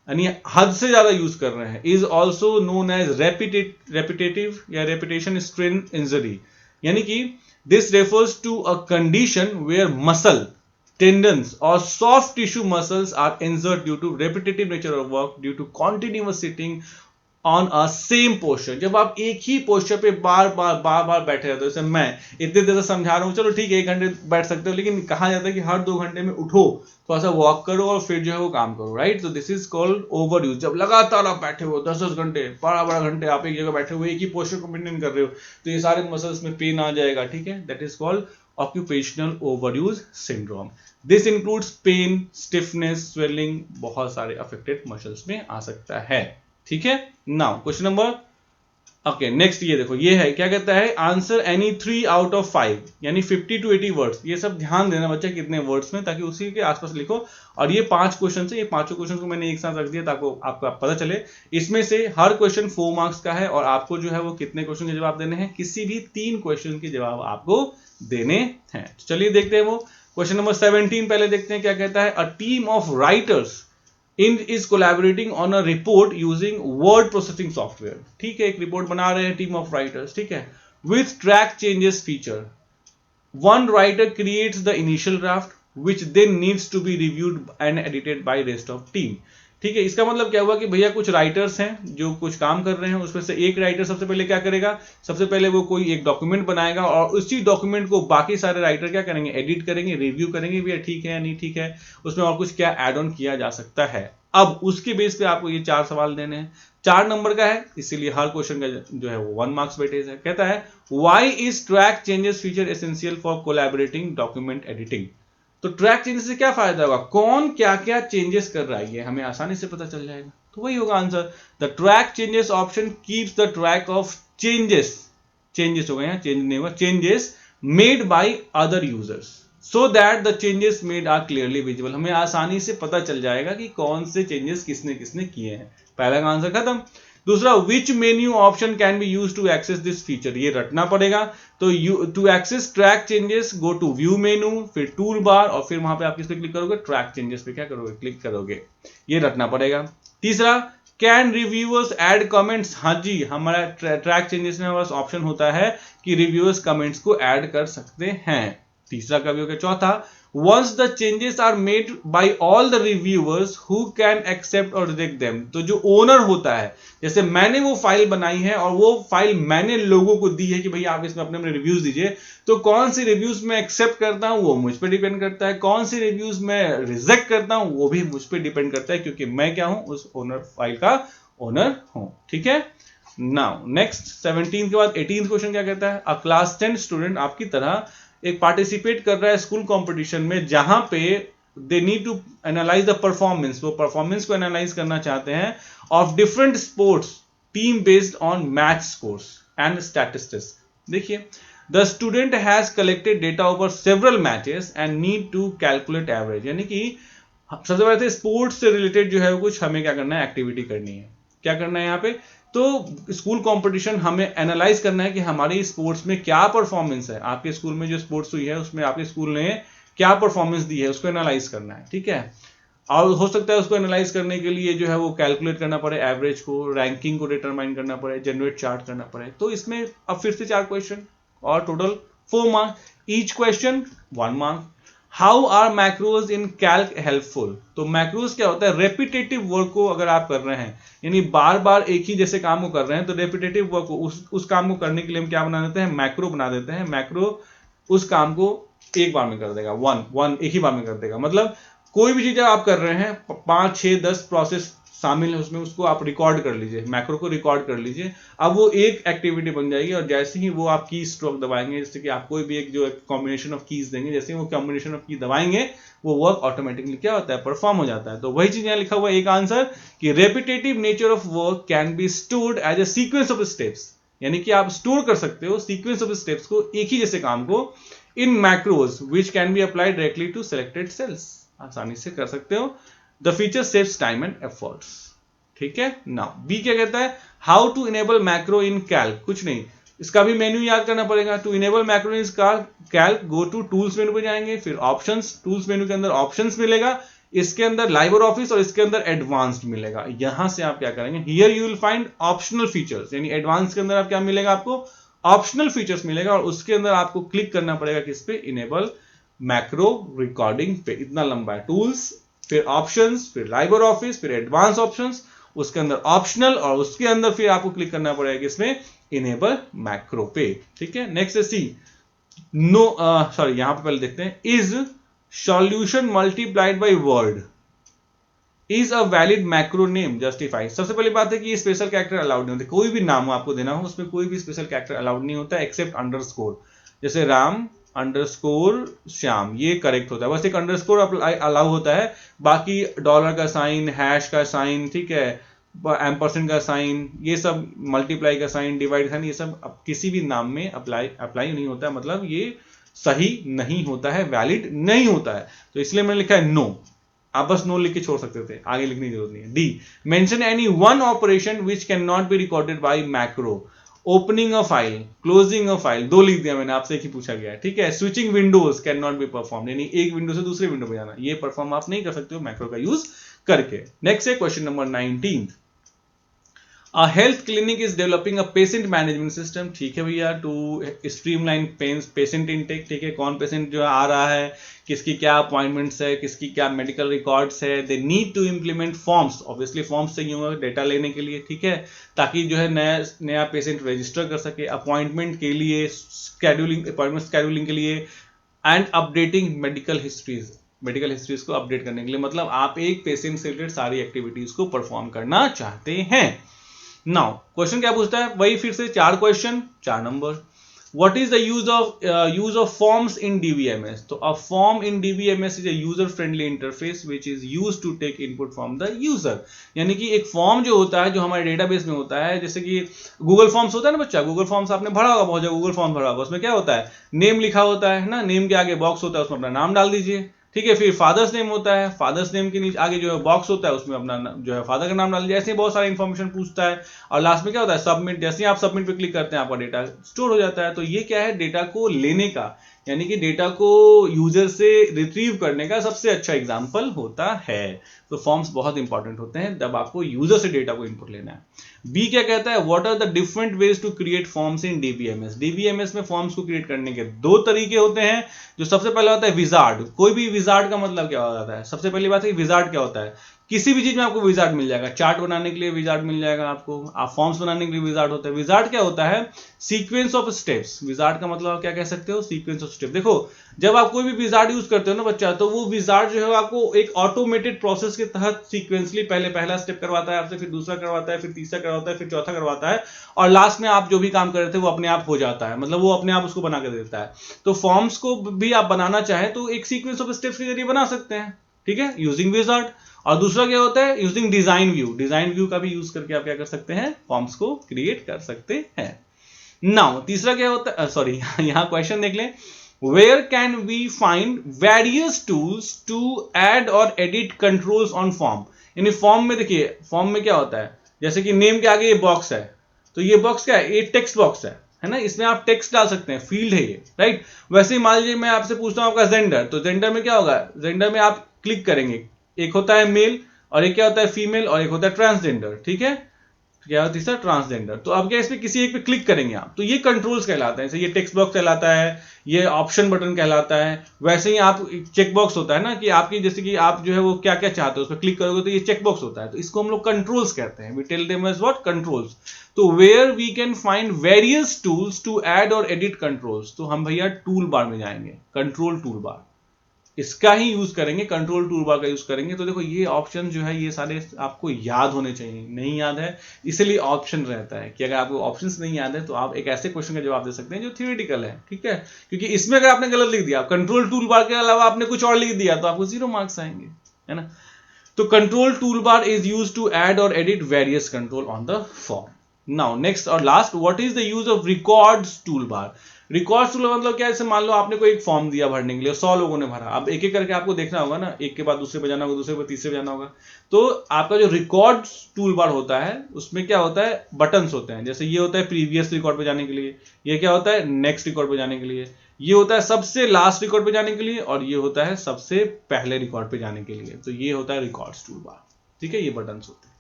यानी हद से ज्यादा यूज कर रहे हैं। Is also known as repetitive या रेपिटेशन स्ट्रेन इंजरी, यानी कि this refers to a condition where muscle, tendons or soft tissue muscles are injured due to repetitive nature of work due to continuous sitting on a same posture। जब आप एक ही पोस्चर पे बार बार बैठे रहते हो, जैसे मैं इतने देर से समझा रहा हूँ, चलो ठीक है 1 घंटे बैठ सकते हो, लेकिन कहा जाता है कि हर 2 घंटे में उठो, थोड़ा सा वॉक करो और फिर जो है वो काम करो, राइट। तो this is called over use. जब लगातार आप बैठे हो 10-10 घंटे, बड़ा घंटे आप एक जगह बैठे हुए एक ही पोस्चर को मेंटेन कर रहे हो, तो ये सारे मसल्स में पेन आ जाएगा, ठीक है। That is called occupational overuse syndrome. This includes pain, stiffness, swelling, बहुत सारे अफेक्टेड मसल्स में आ सकता है, ठीक है। Now question number, okay next, ये देखो ये है, क्या कहता है, आंसर एनी 3 आउट ऑफ 5, यानी 50 to 80 वर्ड्स। ये सब ध्यान देना बच्चा कितने वर्ड्स में, ताकि उसी के आसपास लिखो। और ये 5 क्वेश्चन है, ये पांचों क्वेश्चन को मैंने एक साथ रख दिया ताकि आपको पता चले। इसमें से हर क्वेश्चन 4 मार्क्स का है, और आपको जो है वो कितने क्वेश्चन के जवाब देने हैं, किसी भी 3 क्वेश्चन के जवाब आपको देने हैं। चलिए देखते हैं वो क्वेश्चन नंबर 17 पहले देखते हैं क्या कहता है। A team of writers is collaborating on a report using word processing software। ठीक है, एक रिपोर्ट बना रहे हैं टीम ऑफ राइटर्स, ठीक है, with track changes feature। one writer creates the initial draft which then needs to be reviewed and edited by rest of team। ठीक है। इसका मतलब क्या हुआ कि भैया कुछ राइटर्स हैं जो कुछ काम कर रहे हैं, उसमें से एक राइटर सबसे पहले क्या करेगा, सबसे पहले वो कोई एक डॉक्यूमेंट बनाएगा और उसी डॉक्यूमेंट को बाकी सारे राइटर क्या करेंगे, एडिट करेंगे, रिव्यू करेंगे भैया ठीक है या नहीं ठीक है, उसमें और कुछ क्या ऐड ऑन किया जा सकता है। अब उसके बेस पे आपको ये 4 सवाल देने हैं, 4 नंबर का है, इसीलिए हर क्वेश्चन का जो है वो 1 मार्क्स वेटेज है। कहता है why is track changes feature essential for collaborating document editing. तो ट्रैक चेंजेस से क्या फायदा होगा, कौन क्या क्या चेंजेस कर रहा है ये हमें आसानी से पता चल जाएगा, तो वही होगा answer. The track changes option keeps the track of changes, changes हो गए हैं, चेंज नहीं हुआ, changes made by other users so that the changes made are clearly visible. हमें आसानी से पता चल जाएगा कि कौन से चेंजेस किसने किसने किए हैं। पहला का आंसर खत्म। दूसरा, which menu option can be use to access this feature, ये रटना पड़ेगा। तो to access track changes go to view menu, फिर टूल बार और फिर वहां पे आप किस पे क्लिक करोगे, ट्रैक चेंजेस पे क्या करोगे, क्लिक करोगे, ये रटना पड़ेगा। तीसरा, कैन रिव्यूअर्स ऐड कमेंट्स, हाँ जी, हमारा ट्रैक चेंजेस में हमारे पास ऑप्शन होता है कि रिव्यूअर्स कमेंट्स को ऐड कर सकते हैं। तीसरा का भी हो गया। चौथा, once the changes are made by all the reviewers who can accept or reject them, तो जो ओनर होता है, जैसे मैंने वो फाइल बनाई है और वो फाइल मैंने लोगों को दी है कि भाई आप इसमें अपने रिव्यूज दीजिए, तो कौन सी रिव्यूज मैं एक्सेप्ट करता हूं वो मुझ पर डिपेंड करता है, कौन सी रिव्यूज मैं रिजेक्ट करता हूं वो भी मुझ पर डिपेंड करता है, क्योंकि मैं क्या हूं, उस ओनर फाइल का ओनर हूं। ठीक है। नाउ नेक्स्ट 17 के बाद 18 क्वेश्चन क्या कहता है, अ क्लास 10 स्टूडेंट आपकी तरह एक पार्टिसिपेट कर रहा है स्कूल कंपटीशन में, जहां पे they need to analyse the performance, वो परफॉर्मेंस को एनालाइज करना चाहते हैं of different sports team based on match scores and statistics. देखिए, the student has collected data over several matches and need to calculate average, यानी कि सबसे पहले स्पोर्ट्स से रिलेटेड जो है कुछ हमें क्या करना है, एक्टिविटी करनी है। क्या करना है यहाँ पे, तो स्कूल कंपटीशन हमें एनालाइज करना है कि हमारी स्पोर्ट्स में क्या परफॉर्मेंस है, आपके स्कूल में जो स्पोर्ट्स हुई है उसमें आपके स्कूल ने क्या परफॉर्मेंस दी है, उसको एनालाइज करना है। ठीक है। और हो सकता है उसको एनालाइज करने के लिए जो है वो कैलकुलेट करना पड़े एवरेज को, रैंकिंग को डिटरमाइन करना पड़े, जनरेट चार्ट करना पड़े। तो इसमें अब फिर से 4 क्वेश्चन और total 4 marks, each question 1 mark. How are macros in Calc helpful, तो मैक्रोज क्या होता है, रेपिटेटिव वर्क को अगर आप कर रहे हैं, यानी बार बार एक ही जैसे काम को कर रहे हैं, तो रेपिटेटिव वर्क को उस काम को करने के लिए हम क्या बना देते हैं, मैक्रो बना देते हैं। मैक्रो उस काम को एक बार में कर देगा, वन एक ही बार में कर देगा। मतलब कोई भी चीज आप कर रहे हैं, 5, 6, 10 प्रोसेस शामिल है उसमें, उसको आप रिकॉर्ड कर लीजिए, मैक्रो को रिकॉर्ड कर लीजिए। अब वो एक एक्टिविटी बन जाएगी और जैसे ही वो आप की स्ट्रोक दबाएंगे, जैसे कि आप कोई भी एक जो कॉम्बिनेशन ऑफ कीज देंगे, जैसे ही वो कॉम्बिनेशन ऑफ की दबाएंगे वो वर्क ऑटोमेटिकली क्या होता है, परफॉर्म हो जाता है। तो वही चीज यहाँ लिखा हुआ है एक आंसर कि repetitive nature of work can be stored as a sequence of steps, यानी कि आप स्टोर कर सकते हो सीक्वेंस ऑफ स्टेप्स को, एक ही जैसे काम को, in macros which can be applied directly to selected cells, आसानी से कर सकते हो। The feature saves time and efforts. ठीक है। नाउ बी क्या कहता है, how to enable macro in Calc, कुछ नहीं, इसका भी मेन्यू याद करना पड़ेगा। To enable macro in Calc go to tools menu पे जाएंगे, फिर ऑप्शंस, टूल्स मेनू के अंदर ऑप्शंस मिलेगा, इसके अंदर लाइबर ऑफिस और इसके अंदर एडवांस्ड मिलेगा। यहां से आप क्या करेंगे, here you will find optional features, यानी एडवांस के अंदर आप क्या मिलेगा, आपको ऑप्शनल फीचर्स मिलेगा और उसके अंदर आपको क्लिक करना पड़ेगा किस पे, इनेबल मैक्रो रिकॉर्डिंग पे। इतना लंबा है, टूल्स, फिर ऑप्शंस, फिर लाइबर ऑफिस, फिर एडवांस ऑप्शंस, उसके अंदर ऑप्शनल और उसके अंदर फिर आपको क्लिक करना पड़ेगा किसमें, इनेबल मैक्रो पे। ठीक है। नेक्स्ट है सी, नो सॉरी यहां पे पहले देखते हैं, is solution multiplied by word is a valid macro name justified. सबसे पहली बात है कि ये स्पेशल कैरेक्टर अलाउड नहीं होते, कोई भी नाम आपको देना हो उसमें कोई भी स्पेशल कैरेक्टर अलाउड नहीं होता एक्सेप्ट अंडरस्कोर, जैसे राम अंडरस्कोर श्याम, ये करेक्ट होता है, बस एक अंडरस्कोर अलाउ होता है, बाकी डॉलर का साइन, हैश का साइन, ठीक है, एम्परसेंट का साइन, ये सब मल्टीप्लाई का साइन, डिवाइड का साइन, ये सब किसी भी नाम में अप्लाई नहीं होता है, मतलब ये सही नहीं होता है, वैलिड नहीं होता है। तो इसलिए मैंने लिखा है नो, आप बस नो लिख के छोड़ सकते थे, आगे लिखने की जरूरत नहीं है। D, mention any one operation which can not be recorded by macro, opening a file, closing a file, 2 लिख दिया मैंने, आपसे एक ही पूछा गया है। ठीक है। Switching Windows can not be perform, यानी एक विंडो से दूसरे विंडो पे जाना, ये परफॉर्म आप नहीं कर सकते हो मैक्रो का यूज करके। नेक्स्ट है question number 19, A health clinic is developing a patient management system, ठीक है भैया, to streamline patient intake, ठीक है, कौन पेशेंट जो आ रहा है, किसकी क्या अपॉइंटमेंट्स है, किसकी क्या मेडिकल रिकॉर्ड्स है, they need to implement forms, obviously forms चाहिए होगा डेटा लेने के लिए, ठीक है, ताकि जो है नया पेशेंट रजिस्टर कर सके अपॉइंटमेंट के लिए, अपॉइंटमेंट स्केड्यूलिंग के लिए, एंड अपडेटिंग मेडिकल हिस्ट्रीज को अपडेट करने के लिए। मतलब आप एक पेशेंट से रिलेटेड सारी एक्टिविटीज को परफॉर्म करना चाहते हैं। नाउ क्वेश्चन क्या पूछता है, वही फिर से 4 question 4 number. What is the use of forms in DBMS? तो a form in DBMS is a user friendly interface which is used to take input from the user. यानी कि एक फॉर्म जो होता है, जो हमारे डेटाबेस में होता है, जैसे कि गूगल फॉर्म्स होता है ना बच्चा, गूगल फॉर्म्स आपने भरा होगा, बहुत जगह गूगल फॉर्म भरा होगा, उसमें क्या होता है, नेम लिखा होता है ना, नेम के आगे बॉक्स होता है, उसमें अपना नाम डाल दीजिए, ठीक है, फिर फादर्स नेम होता है, फादर्स नेम के नीचे आगे जो है बॉक्स होता है, उसमें अपना जो है फादर का नाम डाल दीजिए, ऐसे बहुत सारा इंफॉर्मेशन पूछता है, और लास्ट में क्या होता है, सबमिट। जैसे ही आप सबमिट पे क्लिक करते हैं आपका डेटा स्टोर हो जाता है। तो ये क्या है, डेटा को लेने का, यानी कि डेटा को यूजर से रिट्रीव करने का सबसे अच्छा एग्जांपल होता है। तो फॉर्म्स बहुत इंपॉर्टेंट होते हैं जब आपको यूजर से डेटा को इनपुट लेना है। बी क्या कहता है, what are the different ways to create forms in DBMS? DBMS में फॉर्म्स को क्रिएट करने के 2 तरीके होते हैं। जो सबसे पहला होता है विजार्ड। कोई भी विजार्ड का मतलब क्या होता है, सबसे पहली बात है विजार्ड क्या होता है, किसी भी चीज में आपको विजार्ड मिल जाएगा, चार्ट बनाने के लिए विजार्ड मिल जाएगा आपको, आप फॉर्म्स बनाने के लिए विजार्ड होता है। विजार्ड क्या होता है, सीक्वेंस ऑफ स्टेप्स। विजार्ड का मतलब आप क्या कह सकते हो, सीक्वेंस ऑफ स्टेप। देखो जब आप कोई भी विजार्ड यूज करते हो ना बच्चा, तो वो विजार्ड जो है आपको एक ऑटोमेटेड प्रोसेस के तहत सीक्वेंसली पहले पहला स्टेप करवाता है आपसे, फिर दूसरा करवाता है, फिर तीसरा करवाता है, फिर चौथा करवाता है, और लास्ट में आप जो भी काम कर रहे थे वो अपने आप हो जाता है, मतलब वो अपने आप उसको बना कर देता है। तो फॉर्म्स को भी आप बनाना चाहें तो एक सीक्वेंस ऑफ स्टेप्स के जरिए बना सकते हैं, ठीक है, यूजिंग विजार्ड। और दूसरा क्या होता है, using design view. Design view का भी यूज करके आप क्या कर सकते हैं, फॉर्म्स को क्रिएट कर सकते हैं। नाउ तीसरा क्या होता है, सॉरी यहां क्वेश्चन देख लें, where can we find various tools to add और एडिट कंट्रोल्स ऑन फॉर्म? यानी फॉर्म में देखिए, फॉर्म में क्या होता है, जैसे कि नेम के आगे ये बॉक्स है, तो ये बॉक्स क्या है, ये टेक्स्ट बॉक्स है ना, इसमें आप टेक्स्ट डाल सकते हैं, फील्ड है ये, राइट। वैसे ही मान लीजिए मैं आपसे पूछता हूं आपका जेंडर, तो जेंडर में क्या होगा, जेंडर में आप क्लिक करेंगे, एक होता है मेल, और एक क्या होता है फीमेल, और एक होता है ट्रांसजेंडर, ठीक है, क्या होता है ट्रांसजेंडर। तो अब क्या इसमें किसी एक पे क्लिक करेंगे आप, तो ये कंट्रोल्स कहलाते हैं, जैसे ये टेक्स्ट बॉक्स कहलाता है, ये ऑप्शन बटन कहलाता है। वैसे ही आप चेक बॉक्स होता है ना, कि आपकी जैसे कि आप जो है वो क्या क्या चाहते हो उस पर क्लिक करोगे तो ये चेक बॉक्स होता है, तो इसको हम लोग कंट्रोल्स कहते हैं, we tell them as what, controls. तो where we can find various tools to add और एडिट कंट्रोल्स, तो हम भैया टूल बार में जाएंगे, कंट्रोल टूल बार, इसका ही यूज करेंगे, कंट्रोल टूल बार का यूज करेंगे। तो देखो ये ऑप्शन जो है ये सारे आपको याद होने चाहिए, नहीं याद है इसलिए ऑप्शन रहता है, कि अगर आपको ऑप्शंस नहीं याद है तो आप एक ऐसे क्वेश्चन का जवाब दे सकते हैं जो थियोरेटिकल है, ठीक है, क्योंकि इसमें अगर आपने गलत लिख दिया, कंट्रोल टूल बार के अलावा आपने कुछ और लिख दिया तो आपको 0 मार्क्स आएंगे, है ना। तो control tool bar is use to add और edit various control on the form. Now next और last, what is the use of records tool bar? Records tool मतलब क्या है, जैसे मान लो आपने कोई एक फॉर्म दिया भरने के लिए, 100 लोगों ने भरा, अब एक एक करके आपको देखना होगा ना, एक के बाद दूसरे पे जाना होगा, दूसरे पे तीसरे पे जाना होगा। तो आपका जो रिकॉर्ड्स टूल बार होता है उसमें क्या होता है, बटन्स होते हैं, जैसे ये होता है प्रीवियस रिकॉर्ड पे जाने के लिए, ये क्या होता है नेक्स्ट रिकॉर्ड पे जाने के लिए, ये होता है सबसे लास्ट रिकॉर्ड पे जाने के लिए, और ये होता है सबसे पहले रिकॉर्ड पे जाने के लिए। तो ये होता है रिकॉर्ड्स टूल बार, ठीक है, ये बटन्स होते हैं।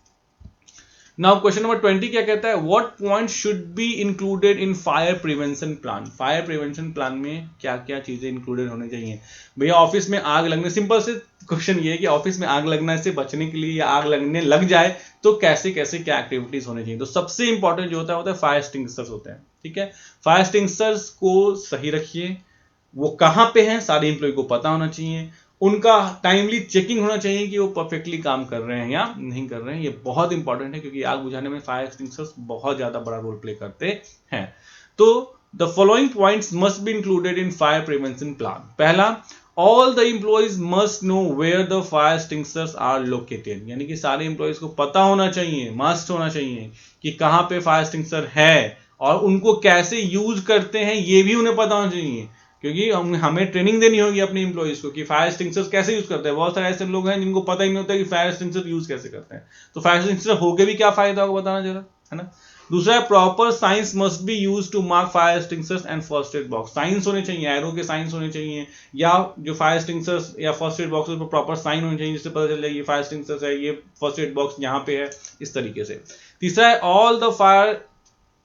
नाउ क्वेश्चन नंबर 20 क्या कहता है, what point should be included in fire prevention plan? Fire prevention plan में क्या क्या चीजें इंक्लूडेड होनी चाहिए? भैया ऑफिस में आग लगने, सिंपल से क्वेश्चन ये है कि ऑफिस में आग लगने से बचने के लिए, या आग लगने लग जाए तो कैसे कैसे क्या एक्टिविटीज होनी चाहिए? तो सबसे इंपॉर्टेंट जो होता है फायर एक्सटिंग्विशर्स होते हैं, ठीक है। फायर एक्सटिंग्विशर्स को सही रखिए, वो कहां पे हैं सारे इंप्लॉय को पता होना चाहिए, उनका टाइमली चेकिंग होना चाहिए कि वो परफेक्टली काम कर रहे हैं या नहीं कर रहे हैं। ये बहुत इंपॉर्टेंट है क्योंकि आग बुझाने में फायर एक्सटिंग्विशर्स बहुत ज्यादा बड़ा रोल प्ले करते हैं। तो the following points must be included in fire prevention plan. पहला, all the employees must know where the fire extinguishers are located, यानी कि सारे एम्प्लॉइज को पता होना चाहिए, मस्ट होना चाहिए कि कहां पे फायर एक्सटिंग्विशर है, और उनको कैसे यूज करते हैं ये भी उन्हें पता होना चाहिए, क्योंकि हमें ट्रेनिंग देनी होगी अपने एम्प्लॉइज को कि फायर एक्सटिंग्विशर्स कैसे यूज करते हैं। बहुत सारे ऐसे लोग हैं जिनको पता ही नहीं होता कि फायर एक्सटिंग्विशर यूज कैसे करते हैं। तो फायर एक्सटिंग्विशर होके भी क्या फायदा होगा बताना जरा, है ना। दूसरा है proper signs must be use to mark fire extinguishers and first aid box, signs होने चाहिए, एरो के साइंस होने चाहिए, या जो फायर एक्सटिंग्विशर्स या फर्स्ट एड बॉक्स पर प्रॉपर साइन होने चाहिए जिससे पता चल जाए ये फायर एक्सटिंग्विशर्स है, ये फर्स्ट एड बॉक्स यहाँ पे है, इस तरीके से। तीसरा है all the fire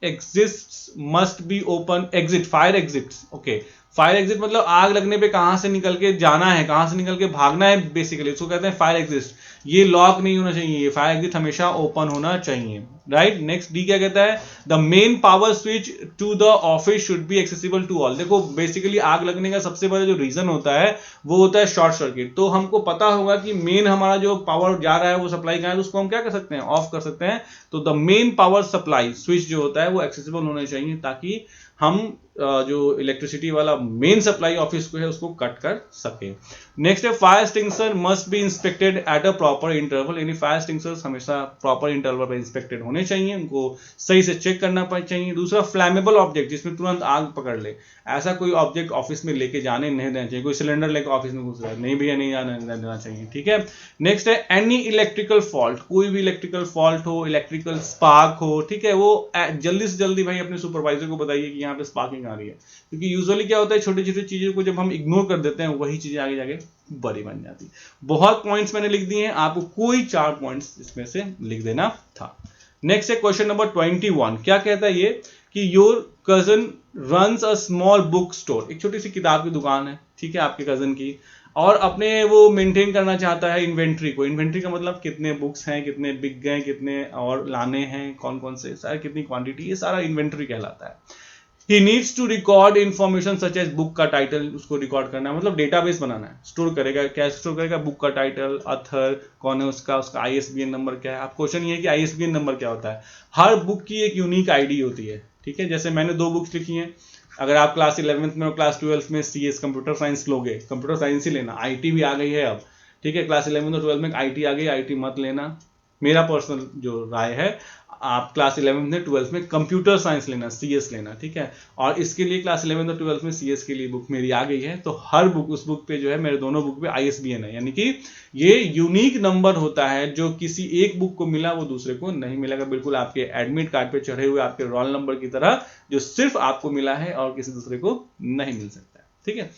exits must be open, exit fire exits, okay, fire exit मतलब आग लगने पे कहां से निकल के जाना है, कहां से निकल के भागना है, बेसिकली इसको कहते हैं फायर एग्जिट। ये लॉक नहीं होना चाहिए, ये फायर एग्जिट हमेशा ओपन होना चाहिए, राइट। नेक्स्ट डी क्या कहता है, the main power switch to the office should be accessible to all. देखो बेसिकली आग लगने का सबसे बड़ा जो रीजन होता है वो होता है शॉर्ट सर्किट, तो हमको पता होगा कि मेन हमारा जो पावर जा रहा है वो सप्लाई कहां है, तो उसको हम क्या कर सकते हैं, ऑफ कर सकते हैं। तो the main power supply switch जो होता है वो एक्सेसिबल होना चाहिए ताकि हम जो इलेक्ट्रिसिटी वाला मेन सप्लाई ऑफिस को है उसको कट कर सके। नेक्स्ट है fire extinguisher must be inspected at a proper interval, यानी फायर एक्सटिंग्विशर्स हमेशा प्रॉपर इंटरवल पर इंस्पेक्टेड होने चाहिए, उनको सही से चेक करना चाहिए। दूसरा फ्लैमेबल ऑब्जेक्ट जिसमें तुरंत आग पकड़ ले, ऐसा कोई ऑब्जेक्ट ऑफिस में लेके जाने नहीं देना चाहिए, कोई सिलेंडर लेकर ऑफिस में घुस रहा है, नहीं भैया नहीं जाने देना चाहिए, ठीक है। नेक्स्ट है एनी इलेक्ट्रिकल फॉल्ट, कोई भी इलेक्ट्रिकल फॉल्ट हो, इलेक्ट्रिकल स्पार्क हो, ठीक है, वो जल्दी से जल्दी भाई अपने सुपरवाइजर को बताइए कि यहाँ पे स्पार्किंग आ रही है, क्योंकि यूजुअली क्या होता है छोटी छोटी चीजों को जब हम इग्नोर कर देते हैं वही चीजें आगे जाके बड़ी बन जाती। बहुत पॉइंट्स मैंने लिख दिए हैं, आपको कोई 4 पॉइंट्स इसमें से लिख देना था। नेक्स्ट है क्वेश्चन नंबर 21, क्या कहता है ये कि your cousin runs a small book store, एक छोटी सी किताब की दुकान है, ठीक है, आपके कजन की, और अपने वो मेंटेन करना चाहता है इन्वेंट्री को। इन्वेंट्री का मतलब कितने बुक्स हैं, कितने बिक गए, कितने और लाने हैं, कौन कौन से, सारे कितनी क्वांटिटी, ये सारा इन्वेंट्री कहलाता है। He needs to record information such as book का टाइटल, उसको रिकॉर्ड करना है, मतलब डेटाबेस बनाना है, स्टोर करेगा, क्या स्टोर करेगा, बुक का टाइटल, ऑथर कौन है उसका ISBN नंबर क्या है। अब क्वेश्चन ये है कि ISBN नंबर क्या होता है, हर बुक की एक यूनिक आईडी होती है, ठीक है। जैसे मैंने 2 बुक्स लिखी हैं, अगर आप क्लास 11th में और क्लास 12th में CS कंप्यूटर साइंस लोगे, कंप्यूटर साइंस ही लेना, IT भी आ गई है अब, ठीक है, क्लास 11th और 12th में IT आ गई, IT मत लेना, मेरा पर्सनल जो राय है, आप क्लास 11th में 12th में कंप्यूटर साइंस लेना, CS लेना, ठीक है। और इसके लिए क्लास 11th और 12th में CS के लिए बुक मेरी आ गई है, तो हर बुक, उस बुक पे जो है, मेरे दोनों बुक पे ISBN है, यानी कि ये यूनिक नंबर होता है, जो किसी एक बुक को मिला वो दूसरे को नहीं मिलेगा, बिल्कुल आपके एडमिट कार्ड पे चढ़े हुए आपके रोल नंबर की तरह, जो सिर्फ आपको मिला है और किसी दूसरे को नहीं मिल सकता है, ठीक है।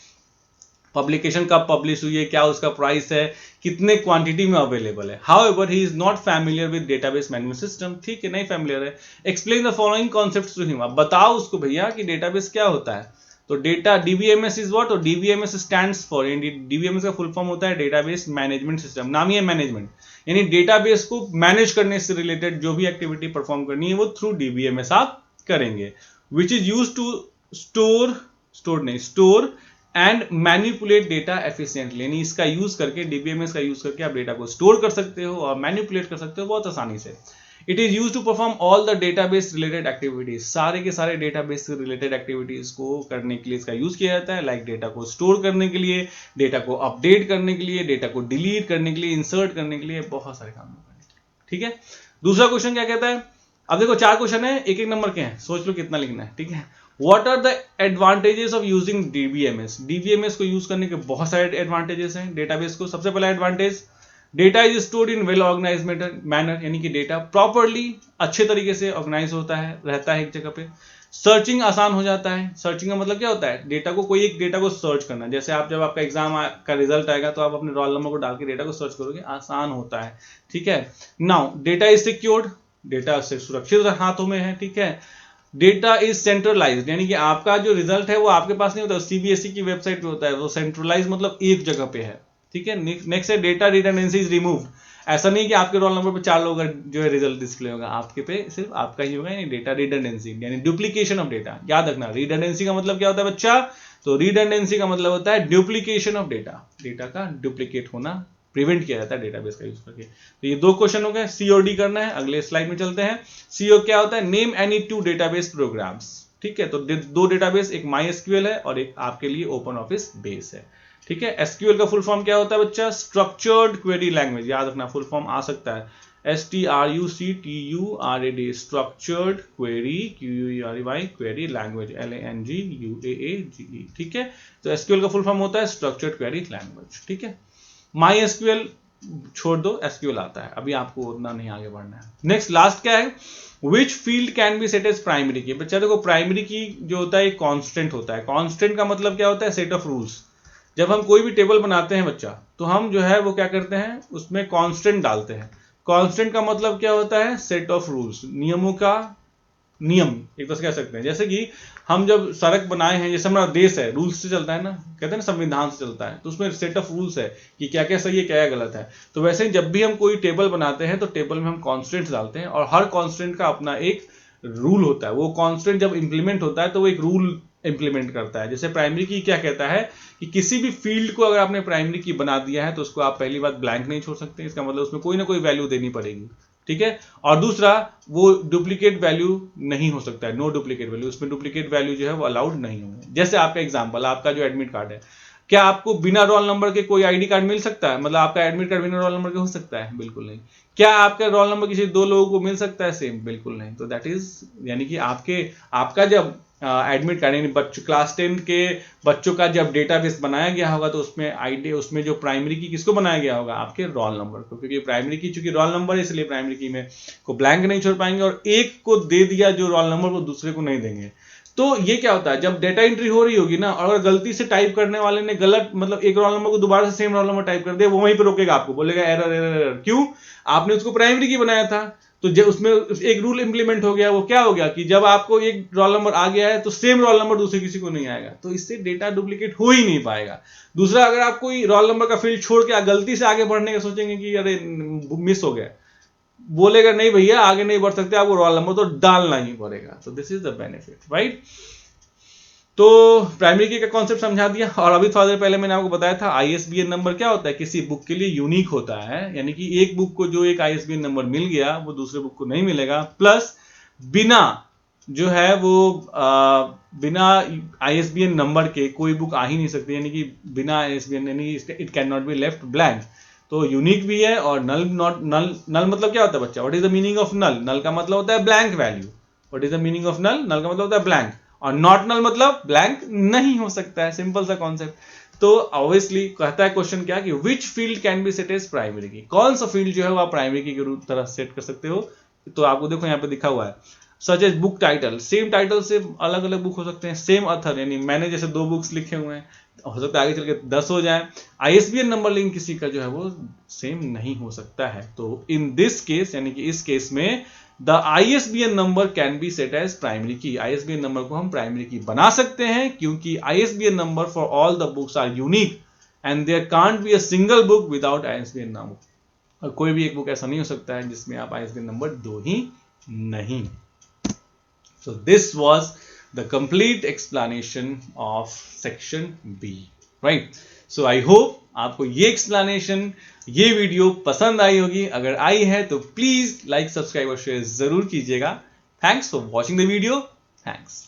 पब्लिकेशन कब पब्लिश हुई है, क्या उसका प्राइस है, कितने क्वांटिटी में अवेलेबल है। However he is not familiar with database management system, ठीक है, नहीं फैमिलियर है। Explain the following concepts to him, अब बताओ उसको भैया कि डेटाबेस क्या होता है। तो डेटा DBMS इज व्हाट, और DBMS स्टैंड्स फॉर, DBMS का फुल फॉर्म होता है डेटाबेस मैनेजमेंट सिस्टम, नाम ही है मैनेजमेंट, यानी डेटाबेस को मैनेज करने से रिलेटेड जो भी एक्टिविटी परफॉर्म करनी है वो थ्रू DBMS आप करेंगे, which is use to store and manipulate data efficiently, यानी इसका यूज करके, DBMS का यूज करके आप डेटा को स्टोर कर सकते हो और मैनिपुलेट कर सकते हो बहुत आसानी से। It is use to perform all the database related activities, सारे के सारे डेटाबेस से रिलेटेड एक्टिविटीज को करने के लिए इसका यूज किया जाता है, लाइक डेटा को स्टोर करने के लिए, डेटा को अपडेट करने के लिए, डेटा को डिलीट करने के लिए, इंसर्ट करने के लिए, बहुत सारे काम करने के लिए, ठीक है। दूसरा क्वेश्चन क्या कहता है, अब देखो 4 क्वेश्चन है, एक नंबर के हैं, सोच लो कितना लिखना है, ठीक है। What are the advantages of using DBMS? DBMS को यूज करने के बहुत सारे एडवांटेजेस हैं डेटाबेस को। सबसे पहला advantage, data is stored in well organise manner, यानी कि डेटा प्रॉपरली अच्छे तरीके से ऑर्गेनाइज होता है, रहता है एक जगह पे। सर्चिंग आसान हो जाता है, सर्चिंग का मतलब क्या होता है, डेटा को, कोई एक डेटा को सर्च करना, जैसे आप जब आपका एग्जाम का रिजल्ट आएगा तो आप अपने रोल नंबर को डाल के डेटा को सर्च करोगे, आसान होता है, ठीक है। Now data is secured, data से सुरक्षित हाथों में है, ठीक है। डेटा इज सेंट्रलाइज्ड, यानी कि आपका जो रिजल्ट है वो आपके पास नहीं होता, CBSE की वेबसाइट पे होता है, वो सेंट्रलाइज मतलब एक जगह पे है, ठीक है। नेक्स्ट है डेटा रिडंडेंसी इज रिमूव्ड, ऐसा नहीं कि आपके रोल नंबर पे 4 लोग जो है रिजल्ट डिस्प्ले होगा, आपके पे सिर्फ आपका ही होगा, यानी डेटा रिडंडेंसी यानी डुप्लीकेशन ऑफ डेटा। याद रखना रिडंडेंसी का मतलब क्या होता है बच्चा, तो रिडंडेंसी का मतलब होता है डुप्लीकेशन ऑफ डेटा, डेटा का डुप्लीकेट होना प्रिवेंट किया जाता है डेटाबेस का यूज करके। तो ये 2 क्वेश्चन हो गए, C और D करना है, अगले स्लाइड में चलते हैं। CO क्या होता है, नेम एनी 2 डेटाबेस प्रोग्राम्स, ठीक है। तो 2 डेटाबेस, एक MySQL है और एक आपके लिए ओपन ऑफिस बेस है, ठीक है। SQL का फुल फॉर्म क्या होता है बच्चा, स्ट्रक्चर्ड क्वेरी लैंग्वेज, याद रखना फुल फॉर्म आ सकता है, STRUCTURAD, structured query, QUERY query language, LANGUAAGE, ठीक है। तो SQL का फुल फॉर्म होता है स्ट्रक्चर्ड क्वेरी लैंग्वेज, ठीक है। MySQL छोड़ दो, एसक्यूएल आता है, अभी आपको उतना नहीं आगे बढ़ना है। नेक्स्ट लास्ट क्या है, which field can be set as primary key. बच्चा देखो प्राइमरी की जो होता है एक कांस्टेंट होता है, कांस्टेंट का मतलब क्या होता है, सेट ऑफ रूल्स। जब हम कोई भी टेबल बनाते हैं बच्चा, तो हम जो है वो क्या करते हैं, उसमें कांस्टेंट डालते हैं। कांस्टेंट का मतलब क्या होता है, सेट ऑफ रूल्स, नियमों का नियम एक तरह से कह सकते हैं। जैसे कि हम जब सड़क बनाए हैं, जैसे हमारा देश है रूल्स से चलता है ना, कहते हैं ना संविधान से चलता है, तो उसमें सेट ऑफ रूल्स है कि क्या क्या सही है क्या क्या गलत है। तो वैसे ही जब भी हम कोई टेबल बनाते हैं तो टेबल में हम कॉन्स्टेंट्स डालते हैं, और हर कॉन्स्टेंट का अपना एक रूल होता है। वो कॉन्स्टेंट जब इंप्लीमेंट होता है तो वो एक रूल इंप्लीमेंट करता है। जैसे प्राइमरी की क्या कहता है कि किसी भी फील्ड को अगर आपने प्राइमरी की बना दिया है तो उसको आप पहली बात ब्लैंक नहीं छोड़ सकते, इसका मतलब उसमें कोई ना कोई वैल्यू देनी पड़ेगी, ठीक है। और दूसरा, वो डुप्लीकेट वैल्यू नहीं हो सकता है, नो डुप्लीकेट वैल्यू, उसमें डुप्लीकेट वैल्यू जो है वो अलाउड नहीं होंगे। जैसे आपका एग्जांपल, आपका जो एडमिट कार्ड है, क्या आपको बिना रोल नंबर के कोई आईडी कार्ड मिल सकता है, मतलब आपका एडमिट कार्ड बिना रोल नंबर के हो सकता है, बिल्कुल नहीं। क्या आपका रोल नंबर किसी दो लोगों को मिल सकता है सेम, बिल्कुल नहीं। तो दैट इज यानी कि आपका जब एडमिट कार्ड यानी बच्चों क्लास 10 के बच्चों का जब डेटाबेस बनाया गया होगा, तो उसमें आईडी, उसमें जो प्राइमरी की किसको बनाया गया होगा, आपके रोल नंबर को, क्योंकि प्राइमरी की चूंकि रोल नंबर है इसलिए प्राइमरी की में को ब्लैंक नहीं छोड़ पाएंगे, और एक को दे दिया जो रोल नंबर वो दूसरे को नहीं देंगे। तो ये क्या होता है, जब डेटा एंट्री हो रही होगी ना, और अगर गलती से टाइप करने वाले ने गलत, मतलब एक रोल नंबर को दोबारा से सेम रोल नंबर टाइप कर दिया, वो वहीं पे रोकेगा, आपको बोलेगा एरर एरर एरर। क्यों, आपने उसको प्राइमरी की बनाया था। तो जब उसमें एक रूल इंप्लीमेंट हो गया, वो क्या हो गया कि जब आपको एक रोल नंबर आ गया है तो सेम रोल नंबर दूसरे किसी को नहीं आएगा, तो इससे डेटा डुप्लीकेट हो ही नहीं पाएगा। दूसरा, अगर आप कोई रोल नंबर का फील्ड छोड़ के गलती से आगे बढ़ने का सोचेंगे कि अरे मिस हो गया, बोलेगा नहीं भैया आगे नहीं बढ़ सकते, आपको रोल नंबर तो डालना ही पड़ेगा। तो this is the benefit, right. तो प्राइमरी की का कॉन्सेप्ट समझा दिया, और अभी थोड़ा देर पहले मैंने आपको बताया था आईएसबीएन नंबर क्या होता है, किसी बुक के लिए यूनिक होता है, यानी कि एक बुक को जो एक आईएसबीएन नंबर मिल गया वो दूसरे बुक को नहीं मिलेगा। प्लस बिना जो है वो बिना आईएसबीएन नंबर के कोई बुक आ ही नहीं सकती, यानी कि बिना आईएसबीएन, यानी it can not be left blank. तो यूनिक भी है, और नल नॉट नल, नल मतलब क्या होता है बच्चा, what is the meaning of null, null का मतलब होता है blank value. What is the meaning of null, null का मतलब होता है ब्लैंक, और नॉट नल मतलब ब्लैंक नहीं हो सकता है, सिंपल सा कॉन्सेप्ट। तो ऑब्वियसली कहता है क्वेश्चन क्या कि which field can be set as primary key, कौन सा फील्ड जो है वो आप प्राइमरी की तरह सेट कर सकते हो। तो आपको देखो यहाँ पे दिखा हुआ है, such as book title, same title से अलग अलग बुक हो सकते हैं, सेम अथर, यानी मैंने जैसे 2 बुक्स लिखे हुए हैं, हो सकता है आगे चल के 10 हो जाए। आईएसबीएन नंबर लिंक किसी का जो है वो सेम नहीं हो सकता है। तो इन दिस केस, यानी कि इस केस में the ISBN number can be set as primary key, ISBN number को हम प्राइमरी की बना सकते हैं, क्योंकि ISBN number for all the books are unique and there can't be a single book without ISBN number, और कोई भी एक बुक ऐसा नहीं हो सकता है जिसमें आप आईएसबीएन नंबर दो ही नहीं। So this was the complete explanation of section B, right? So I hope आपको ये एक्सप्लेनेशन, ये वीडियो पसंद आई होगी। अगर आई है तो प्लीज लाइक, सब्सक्राइब और शेयर जरूर कीजिएगा। Thanks for watching the video, thanks.